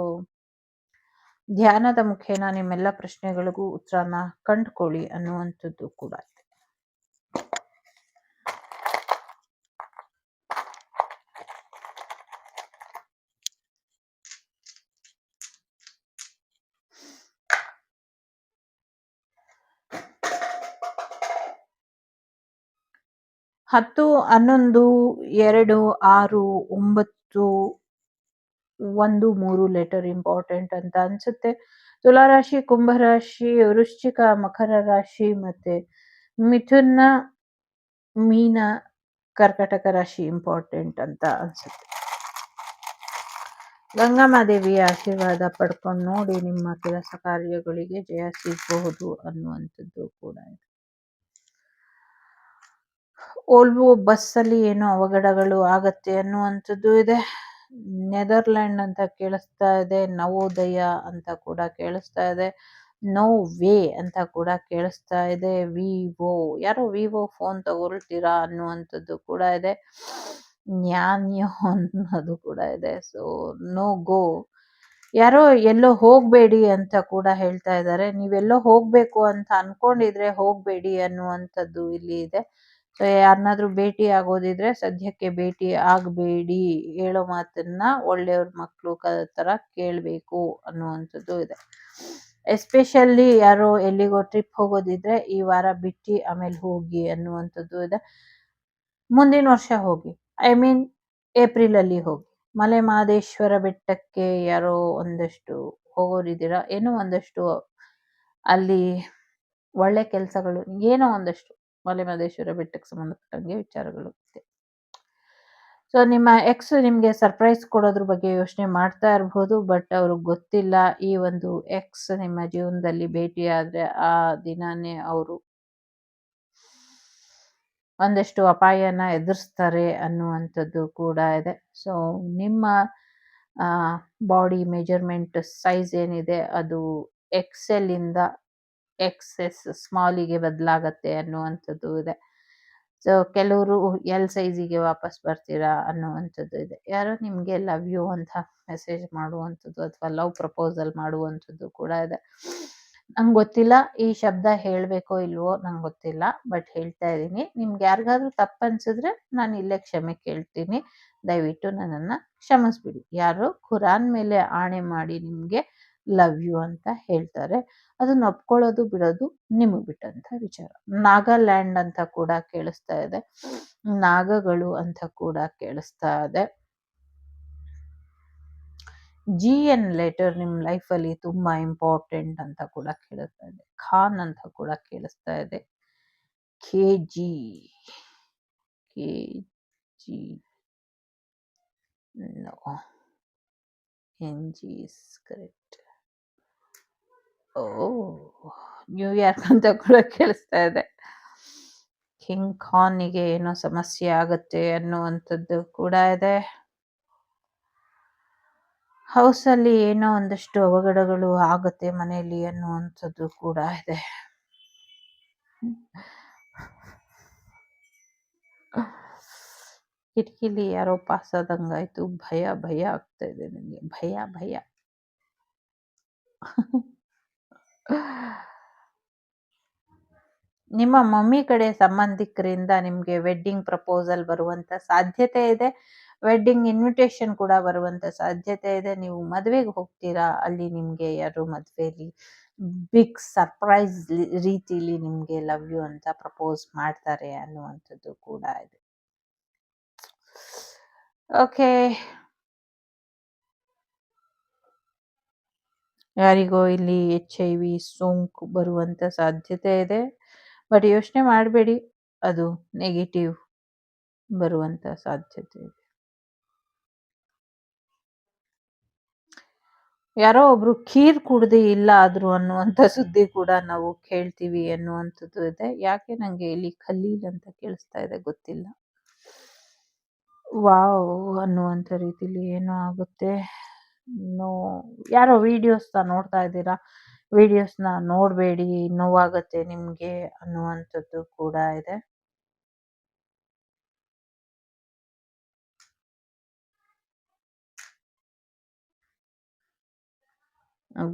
ಧ್ಯಾನದ ಮುಖೇನ ನಿಮ್ಮೆಲ್ಲ ಪ್ರಶ್ನೆಗಳಿಗೂ ಉತ್ತರನ ಕಂಡುಕೊಳ್ಳಿ ಅನ್ನುವಂಥದ್ದು ಕೂಡ ಇದೆ. ಹತ್ತು 11 2 6 9 1, 3 ಲೆಟರ್ ಇಂಪಾರ್ಟೆಂಟ್ ಅಂತ ಅನ್ಸುತ್ತೆ. ತುಲಾರಾಶಿ, ಕುಂಭರಾಶಿ, ವೃಶ್ಚಿಕ, ಮಕರ ರಾಶಿ ಮತ್ತೆ ಮಿಥುನ, ಮೀನ, ಕರ್ಕಟಕ ರಾಶಿ ಇಂಪಾರ್ಟೆಂಟ್ ಅಂತ ಅನ್ಸುತ್ತೆ. ಗಂಗಾಮಾದೇವಿಯ ಆಶೀರ್ವಾದ ಪಡ್ಕೊಂಡು ನೋಡಿ, ನಿಮ್ಮ ಕೆಲಸ ಕಾರ್ಯಗಳಿಗೆ ಜಯ ಸಿಗಬಹುದು ಅನ್ನುವಂಥದ್ದು ಕೂಡ ಇದೆ. ಓಲ್ವೋ ಬಸ್ಸಲ್ಲಿ ಏನೋ ಅವಘಡಗಳು ಆಗತ್ತೆ ಅನ್ನುವಂಥದ್ದು ಇದೆ. ನೆದರ್ಲ್ಯಾಂಡ್ ಅಂತ ಕೇಳಿಸ್ತಾ ಇದೆ, ನವೋದಯ ಅಂತ ಕೂಡ ಕೇಳಿಸ್ತಾ ಇದೆ, ನೋ ವೇ ಅಂತ ಕೂಡ ಕೇಳಿಸ್ತಾ ಇದೆ, ವಿವೋ, ಯಾರೋ ವಿವೋ ಫೋನ್ ತಗೊಳ್ತೀರಾ ಅನ್ನುವಂಥದ್ದು ಕೂಡ ಇದೆ, ನ್ಯಾನ್ಯೋ ಅನ್ನೋದು ಕೂಡ ಇದೆ. ಸೊ ನೋ ಗೋ, ಯಾರೋ ಎಲ್ಲೋ ಹೋಗ್ಬೇಡಿ ಅಂತ ಕೂಡ ಹೇಳ್ತಾ ಇದ್ದಾರೆ. ನೀವೆಲ್ಲೋ ಹೋಗ್ಬೇಕು ಅಂತ ಅನ್ಕೊಂಡಿದ್ರೆ ಹೋಗ್ಬೇಡಿ ಅನ್ನುವಂಥದ್ದು ಇಲ್ಲಿ ಇದೆ. ಸೊ ಯಾರನ್ನಾದ್ರೂ ಭೇಟಿ ಆಗೋದಿದ್ರೆ ಸದ್ಯಕ್ಕೆ ಭೇಟಿ ಆಗಬೇಡಿ, ಹೇಳೋ ಮಾತನ್ನ ಒಳ್ಳೆಯವ್ರ ಮಕ್ಕಳು ತರ ಕೇಳಬೇಕು ಅನ್ನುವಂಥದ್ದು ಇದೆ. ಎಸ್ಪೆಷಲಿ ಯಾರೋ ಎಲ್ಲಿಗೋ ಟ್ರಿಪ್ ಹೋಗೋದಿದ್ರೆ ಈ ವಾರ ಬಿಟ್ಟು ಆಮೇಲೆ ಹೋಗಿ ಅನ್ನುವಂಥದ್ದು ಇದೆ. ಮುಂದಿನ ವರ್ಷ ಹೋಗಿ, ಐ ಮೀನ್ ಏಪ್ರಿಲ್ ಅಲ್ಲಿ ಹೋಗಿ. ಮಲೆ ಮಹದೇಶ್ವರ ಬೆಟ್ಟಕ್ಕೆ ಯಾರೋ ಒಂದಷ್ಟು ಹೋಗೋರಿದ್ದೀರಾ, ಏನೋ ಒಂದಷ್ಟು ಅಲ್ಲಿ ಒಳ್ಳೆ ಕೆಲಸಗಳು, ಏನೋ ಒಂದಷ್ಟು ಮಲೆ ಮಹದೇಶ್ವರ ಬೆಟ್ಟಕ್ಕೆ ಸಂಬಂಧಪಟ್ಟಂಗೆ ವಿಚಾರಗಳು ಇದೆ. ಸೊ ನಿಮ್ಮ ಎಕ್ಸ್ ನಿಮಗೆ ಸರ್ಪ್ರೈಸ್ ಕೊಡೋದ್ರ ಬಗ್ಗೆ ಯೋಚನೆ ಮಾಡ್ತಾ ಇರ್ಬೋದು, ಬಟ್ ಅವ್ರಿಗೆ ಗೊತ್ತಿಲ್ಲ ಈ ಒಂದು ಎಕ್ಸ್ ನಿಮ್ಮ ಜೀವನದಲ್ಲಿ ಭೇಟಿ ಆದ್ರೆ ಆ ದಿನಾನೇ ಅವರು ಒಂದಷ್ಟು ಅಪಾಯನ ಎದುರಿಸ್ತಾರೆ ಅನ್ನುವಂಥದ್ದು ಕೂಡ ಇದೆ. ಸೊ ನಿಮ್ಮ ಬಾಡಿ ಮೆಜರ್ಮೆಂಟ್ ಸೈಜ್ ಏನಿದೆ ಅದು ಎಕ್ಸೆಲ್ ಇಂದ ಎಕ್ಸೆಸ್ ಸ್ಮಾಲಿಗೆ ಬದಲಾಗತ್ತೆ ಅನ್ನುವಂಥದ್ದು ಇದೆ. ಸೊ ಕೆಲವರು ಎಲ್ ಸೈಜಿಗೆ ವಾಪಸ್ ಬರ್ತೀರಾ ಅನ್ನುವಂಥದ್ದು ಇದೆ. ಯಾರೋ ನಿಮಗೆ ಲವ್ ಯು ಅಂತ ಮೆಸೇಜ್ ಮಾಡುವಂಥದ್ದು ಅಥವಾ ಲವ್ ಪ್ರಪೋಸಲ್ ಮಾಡುವಂಥದ್ದು ಕೂಡ ಇದೆ. ನಂಗೆ ಗೊತ್ತಿಲ್ಲ ಈ ಶಬ್ದ ಹೇಳಬೇಕೋ ಇಲ್ವೋ ನಂಗೆ ಗೊತ್ತಿಲ್ಲ, ಬಟ್ ಹೇಳ್ತಾ ಇದ್ದೀನಿ. ನಿಮ್ಗೆ ಯಾರಿಗಾದ್ರೂ ತಪ್ಪು ಅನ್ಸಿದ್ರೆ ನಾನು ಇಲ್ಲೇ ಕ್ಷಮೆ ಕೇಳ್ತೀನಿ, ದಯವಿಟ್ಟು ನನ್ನನ್ನು ಕ್ಷಮಿಸ್ಬಿಡಿ. ಯಾರು ಖುರಾನ್ ಮೇಲೆ ಆಣೆ ಮಾಡಿ ನಿಮಗೆ ಲವ್ ಯು ಅಂತ ಹೇಳ್ತಾರೆ, ಅದನ್ನ ಒಪ್ಕೊಳ್ಳೋದು ಬಿಡೋದು ನಿಮಗೆ ಬಿಟ್ಟಂತ ವಿಚಾರ. ನಾಗಾಲ್ಯಾಂಡ್ ಅಂತ ಕೂಡ ಕೇಳಿಸ್ತಾ ಇದೆ, ನಾಗಗಳು ಅಂತ ಕೂಡ ಕೇಳಿಸ್ತಾ ಇದೆ. GN ಲೆಟರ್ ನಿಮ್ಮ ಲೈಫಲ್ಲಿ ತುಂಬಾ ಇಂಪಾರ್ಟೆಂಟ್ ಅಂತ ಕೂಡ ಕೇಳಿಸ್ತಾ ಇದೆ. ಖಾನ್ ಅಂತ ಕೂಡ ಕೇಳಿಸ್ತಾ ಇದೆ. KG no, NG is correct. New York ಅಂತ ಕೂಡ ಕೇಳಿಸ್ತಾ ಇದೆ. ಕಿಂಗ್ ಖಾನಿಗೆ ಏನೋ ಸಮಸ್ಯೆ ಆಗತ್ತೆ ಅನ್ನುವಂಥದ್ದು ಕೂಡ ಇದೆ. ಹೌಸಲ್ಲಿ ಏನೋ ಒಂದಷ್ಟು ಅವಘಡಗಳು ಆಗತ್ತೆ ಮನೆಯಲ್ಲಿ ಅನ್ನುವಂಥದ್ದು ಕೂಡ ಇದೆ. ಕಿಟಕಿಲಿ ಯಾರೋ ಪಾಸ್ ಆದಂಗಾಯ್ತು, ಭಯ ಭಯ ಆಗ್ತಾ ಇದೆ ನನಗೆ, ಭಯ ಭಯ. ನಿಮ್ಮ ಮಮ್ಮಿ ಕಡೆ ಸಂಬಂಧಿಕರಿಂದ ನಿಮಗೆ ವೆಡ್ಡಿಂಗ್ ಪ್ರಪೋಸಲ್ ಬರುವಂತ ಸಾಧ್ಯತೆ ಇದೆ, ವೆಡ್ಡಿಂಗ್ ಇನ್ವಿಟೇಷನ್ ಕೂಡ ಬರುವಂತ ಸಾಧ್ಯತೆ ಇದೆ. ನೀವು ಮದುವೆಗೆ ಹೋಗ್ತೀರಾ, ಅಲ್ಲಿ ನಿಮ್ಗೆ ಯಾರು ಮದುವೆಯಲ್ಲಿ ಬಿಗ್ ಸರ್ಪ್ರೈಸ್ ರೀತಿಲಿ ನಿಮ್ಗೆ ಲವ್ ಯು ಅಂತ ಪ್ರಪೋಸ್ ಮಾಡ್ತಾರೆ ಅನ್ನುವಂಥದ್ದು ಕೂಡ ಇದೆ. ಓಕೆ, ಯಾರಿಗೋ ಇಲ್ಲಿ HIV ಸೋಂಕು ಬರುವಂತ ಸಾಧ್ಯತೆ ಇದೆ, ಬಟ್ ಯೋಚನೆ ಮಾಡಬೇಡಿ, ಅದು ನೆಗೆಟಿವ್ ಬರುವಂತ ಸಾಧ್ಯತೆ ಇದೆ. ಯಾರೋ ಒಬ್ರು ಖೀರ್ ಕುಡ್ದು ಇಲ್ಲ ಆದ್ರು ಅನ್ನುವಂಥ ಸುದ್ದಿ ಕೂಡ ನಾವು ಕೇಳ್ತೀವಿ ಅನ್ನುವಂಥದ್ದು ಇದೆ. ಯಾಕೆ ನಂಗೆ ಇಲ್ಲಿ ಖಲೀಲ್ ಅಂತ ಕೇಳಿಸ್ತಾ ಇದೆ ಗೊತ್ತಿಲ್ಲ. ವಾವ್ ಅನ್ನುವಂಥ ರೀತಿಲಿ ಏನೋ ಆಗುತ್ತೆ. ನೋ, ಯಾರೋ ವಿಡಿಯೋಸ್ನ ನೋಡ್ತಾ ಇದ್ದೀರಾ, ವಿಡಿಯೋಸ್ನ ನೋಡಬೇಡಿ, ನೋವಾಗತ್ತೆ ನಿಮಗೆ ಅನ್ನುವಂಥದ್ದು ಕೂಡ ಇದೆ.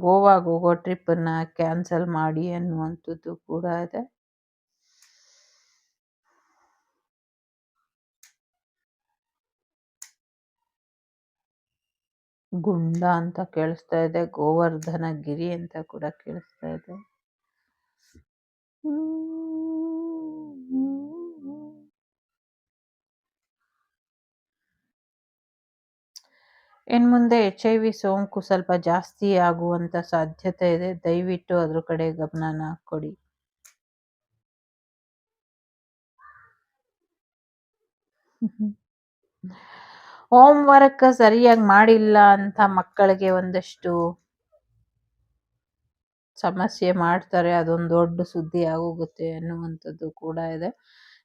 ಗೋವಾಗೆ ಹೋಗೋ ಟ್ರಿಪ್ಪನ್ನು ಕ್ಯಾನ್ಸಲ್ ಮಾಡಿ ಅನ್ನುವಂಥದ್ದು ಕೂಡ ಇದೆ. ಗುಂಡ ಅಂತ ಕೇಳಿಸ್ತಾ ಇದೆ, ಗೋವರ್ಧನ ಗಿರಿ ಅಂತ ಕೂಡ ಕೇಳಿಸ್ತಾ ಇದೆ. ಇನ್ಮುಂದೆ HIV ಸೋಂಕು ಸ್ವಲ್ಪ ಜಾಸ್ತಿ ಆಗುವಂತ ಸಾಧ್ಯತೆ ಇದೆ. ದಯವಿಟ್ಟು ಅದ್ರ ಕಡೆ ಗಮನನ ಕೊಡಿ. ಹೋಮ್ ವರ್ಕ್ ಸರಿಯಾಗಿ ಮಾಡಿಲ್ಲ ಅಂತ ಮಕ್ಕಳಿಗೆ ಒಂದಷ್ಟು ಸಮಸ್ಯೆ ಮಾಡ್ತಾರೆ. ಅದೊಂದು ದೊಡ್ಡ ಸುದ್ದಿ ಆಗೋಗುತ್ತೆ ಅನ್ನುವಂಥದ್ದು ಕೂಡ ಇದೆ.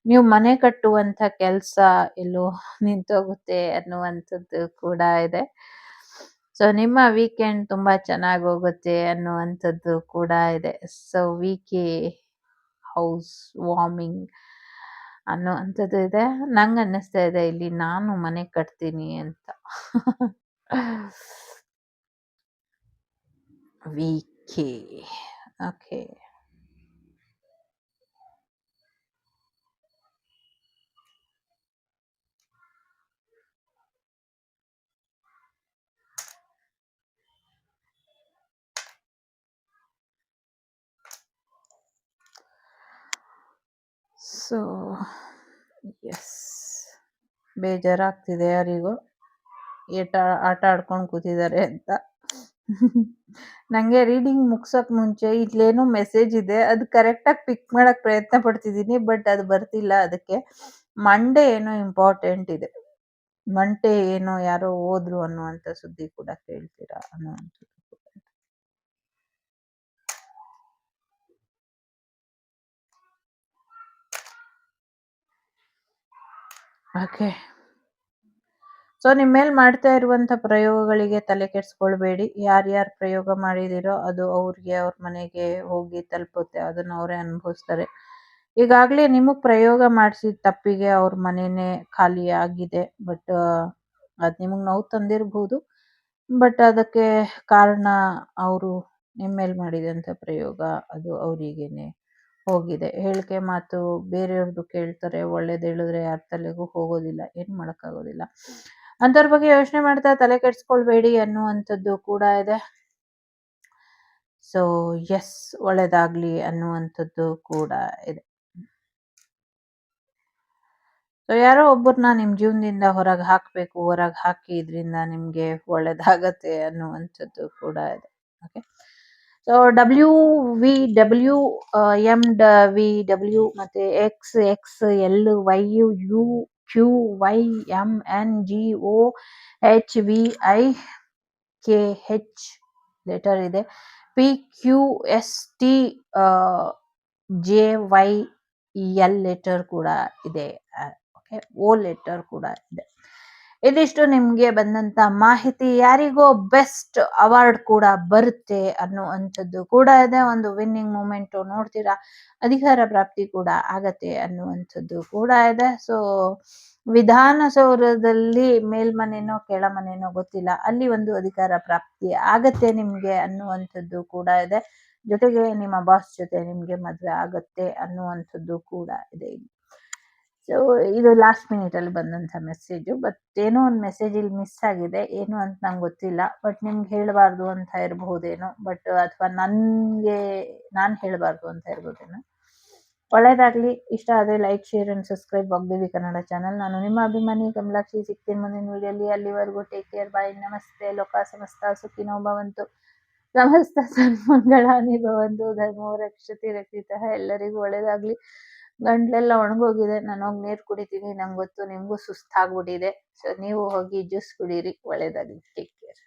ನೀವು ಮನೆ ಕಟ್ಟುವಂತ ಕೆಲಸ ಎಲ್ಲೋ ನಿಂತೋಗುತ್ತೆ ಅನ್ನುವಂಥದ್ದು ಕೂಡ ಇದೆ. ಸೊ ನಿಮ್ಮ ವೀಕೆಂಡ್ ತುಂಬಾ ಚೆನ್ನಾಗಿ ಹೋಗುತ್ತೆ ಅನ್ನುವಂಥದ್ದು ಕೂಡ ಇದೆ. ಸೊ ವೀಕೆ ಹೌಸ್ ವಾರ್ಮಿಂಗ್ ಅನ್ನುವಂಥದ್ದು ಇದೆ. ನಂಗೆ ಅನ್ನಿಸ್ತಾ ಇದೆ ಇಲ್ಲಿ ನಾನು ಮನೆ ಕಟ್ತೀನಿ ಅಂತ. ವೀಕೆ ಓಕೆ. ಸೊ ಎಸ್, ಬೇಜಾರಾಗ್ತಿದೆ ಯಾರಿಗೂ ಆಟ ಆಡ್ಕೊಂಡು ಕೂತಿದ್ದಾರೆ ಅಂತ. ನಂಗೆ ರೀಡಿಂಗ್ ಮುಗ್ಸೋಕ್ ಮುಂಚೆ ಇಲ್ಲೇನೋ ಮೆಸೇಜ್ ಇದೆ, ಅದು ಕರೆಕ್ಟಾಗಿ ಪಿಕ್ ಮಾಡಕ್ ಪ್ರಯತ್ನ ಪಡ್ತಿದ್ದೀನಿ, ಬಟ್ ಅದು ಬರ್ತಿಲ್ಲ. ಅದಕ್ಕೆ ಮಂಡೇ ಏನೋ ಇಂಪಾರ್ಟೆಂಟ್ ಇದೆ, ಮಂಡೇ ಏನೋ ಯಾರೋ ಹೋದ್ರು ಅನ್ನುವಂಥ ಸುದ್ದಿ ಕೂಡ ಕೇಳ್ತೀರಾ ಅನ್ನುವಂಥದ್ದು. ಓಕೆ. ಸೊ ನಿಮ್ಮ ಮೇಲೆ ಮಾಡ್ತಾ ಇರುವಂತ ಪ್ರಯೋಗಗಳಿಗೆ ತಲೆ ಕೆಡಿಸ್ಕೊಳ್ಬೇಡಿ. ಯಾರ್ಯಾರು ಪ್ರಯೋಗ ಮಾಡಿದಿರೋ ಅದು ಅವ್ರಿಗೆ ಅವ್ರ ಮನೆಗೆ ಹೋಗಿ ತಲುಪುತ್ತೆ, ಅದನ್ನ ಅವರೇ ಅನುಭವಿಸ್ತಾರೆ. ಈಗಾಗಲೇ ನಿಮಗೆ ಪ್ರಯೋಗ ಮಾಡಿಸಿದ ತಪ್ಪಿಗೆ ಅವ್ರ ಮನೆನೇ ಖಾಲಿ ಆಗಿದೆ. ಬಟ್ ಅದು ನಿಮಗೆ ನೋವು ತಂದಿರಬಹುದು, ಬಟ್ ಅದಕ್ಕೆ ಕಾರಣ ಅವರು ನಿಮ್ಮ ಮೇಲೆ ಮಾಡಿದಂಥ ಪ್ರಯೋಗ ಅದು ಅವರಿಗೇನೆ ಹೋಗಿದೆ. ಹೇಳಿಕೆ ಮಾತು ಬೇರೆಯವ್ರದ್ದು ಕೇಳ್ತಾರೆ, ಒಳ್ಳೇದು ಹೇಳಿದ್ರೆ ಯಾರ ತಲೆಗೂ ಹೋಗೋದಿಲ್ಲ, ಏನು ಮಾಡೋಕ್ಕಾಗೋದಿಲ್ಲ. ಅಂಥವ್ರ ಬಗ್ಗೆ ಯೋಚನೆ ಮಾಡ್ತಾ ತಲೆ ಕೆಡಿಸ್ಕೊಳ್ಬೇಡಿ ಅನ್ನುವಂಥದ್ದು ಕೂಡ ಇದೆ. ಸೊ ಎಸ್, ಒಳ್ಳೇದಾಗ್ಲಿ ಅನ್ನುವಂಥದ್ದು ಕೂಡ ಇದೆ. ಸೊ ಯಾರೋ ಒಬ್ಬರನ್ನ ನಿಮ್ಮ ಜೀವನದಿಂದ ಹೊರಗೆ ಹಾಕಬೇಕು, ಹೊರಗೆ ಹಾಕಿ ಇದರಿಂದ ನಿಮಗೆ ಒಳ್ಳೇದಾಗತ್ತೆ ಅನ್ನುವಂಥದ್ದು ಕೂಡ ಇದೆ. ಓಕೆ. ಸೊ WVW MWW ಮತ್ತೆ XXLYUQYMNGOHVIKH ಲೆಟರ್ ಇದೆ. PQSTJYL ಲೆಟರ್ ಕೂಡ ಇದೆ. ಓಕೆ, O ಲೆಟರ್ ಕೂಡ ಇದೆ. ಇದಿಷ್ಟು ನಿಮ್ಗೆ ಬಂದಂತ ಮಾಹಿತಿ. ಯಾರಿಗೋ ಬೆಸ್ಟ್ ಅವಾರ್ಡ್ ಕೂಡ ಬರುತ್ತೆ ಅನ್ನುವಂಥದ್ದು ಕೂಡ ಇದೆ. ಒಂದು ವಿನ್ನಿಂಗ್ ಮೂಮೆಂಟ್ ನೋಡ್ತೀರಾ, ಅಧಿಕಾರ ಪ್ರಾಪ್ತಿ ಕೂಡ ಆಗತ್ತೆ ಅನ್ನುವಂಥದ್ದು ಕೂಡ ಇದೆ. ಸೊ ವಿಧಾನಸೌಧದಲ್ಲಿ ಮೇಲ್ಮನೆನೋ ಕೆಳಮನೆನೋ ಗೊತ್ತಿಲ್ಲ, ಅಲ್ಲಿ ಒಂದು ಅಧಿಕಾರ ಪ್ರಾಪ್ತಿ ಆಗತ್ತೆ ನಿಮ್ಗೆ ಅನ್ನುವಂಥದ್ದು ಕೂಡ ಇದೆ. ಜೊತೆಗೆ ನಿಮ್ಮ ಬಾಸ್ ಜೊತೆ ನಿಮ್ಗೆ ಮದ್ವೆ ಆಗತ್ತೆ ಅನ್ನುವಂಥದ್ದು ಕೂಡ ಇದೆ. ಸೊ ಇದು ಲಾಸ್ಟ್ ಮಿನಿಟ್ ಅಲ್ಲಿ ಬಂದಂತ ಮೆಸೇಜ್. ಬಟ್ ಏನೋ ಒಂದು ಮೆಸೇಜ್ ಇಲ್ಲಿ ಮಿಸ್ ಆಗಿದೆ, ಏನು ಅಂತ ನಂಗೆ ಗೊತ್ತಿಲ್ಲ. ಬಟ್ ನಿಮ್ಗೆ ಹೇಳಬಾರ್ದು ಅಂತ ಇರಬಹುದೇನೋ, ಬಟ್ ಅಥವಾ ನಾನು ಹೇಳಬಾರ್ದು ಅಂತ ಇರ್ಬೋದೇನೋ. ಒಳ್ಳೇದಾಗ್ಲಿ. ಇಷ್ಟ ಆದ್ರೆ like, share and subscribe Vagdevi Kannada channel. ನಾನು ನಿಮ್ಮ ಅಭಿಮಾನಿ ಕಮಲಾಕ್ಷಿ. ಸಿಗ್ತೀನಿ ಮುಂದಿನ ವಿಡಿಯೋಲಿ. ಅಲ್ಲಿವರೆಗೂ ಟೇಕ್ ಕೇರ್, ಬಾಯ್, ನಮಸ್ತೆ. ಲೋಕ ಸಮಸ್ತ ಸುಖಿನೋ ಭವಂತು, ಸಮಸ್ತ ಸನ್ಮಂಗಳಾನಿ ಭವಂತು, ಧರ್ಮೋ ರಕ್ಷತಿ ರಕ್ಷಿತಃ. ಎಲ್ಲರಿಗೂ ಒಳ್ಳೇದಾಗ್ಲಿ. ಗಂಟ್ಲೆಲ್ಲ ಒಣಗೋಗಿದೆ, ನಾನು ಹೋಗಿ ನೀರು ಕುಡಿತೀನಿ. ನಂಗೆ ಗೊತ್ತು ನಿಮಗೂ ಸುಸ್ತಾಗ್ಬಿಟ್ಟಿದೆ. ಸೊ ನೀವು ಹೋಗಿ ಜ್ಯೂಸ್ ಕುಡೀರಿ. ಒಳ್ಳೇದಾಗ್ಲಿ. Take care.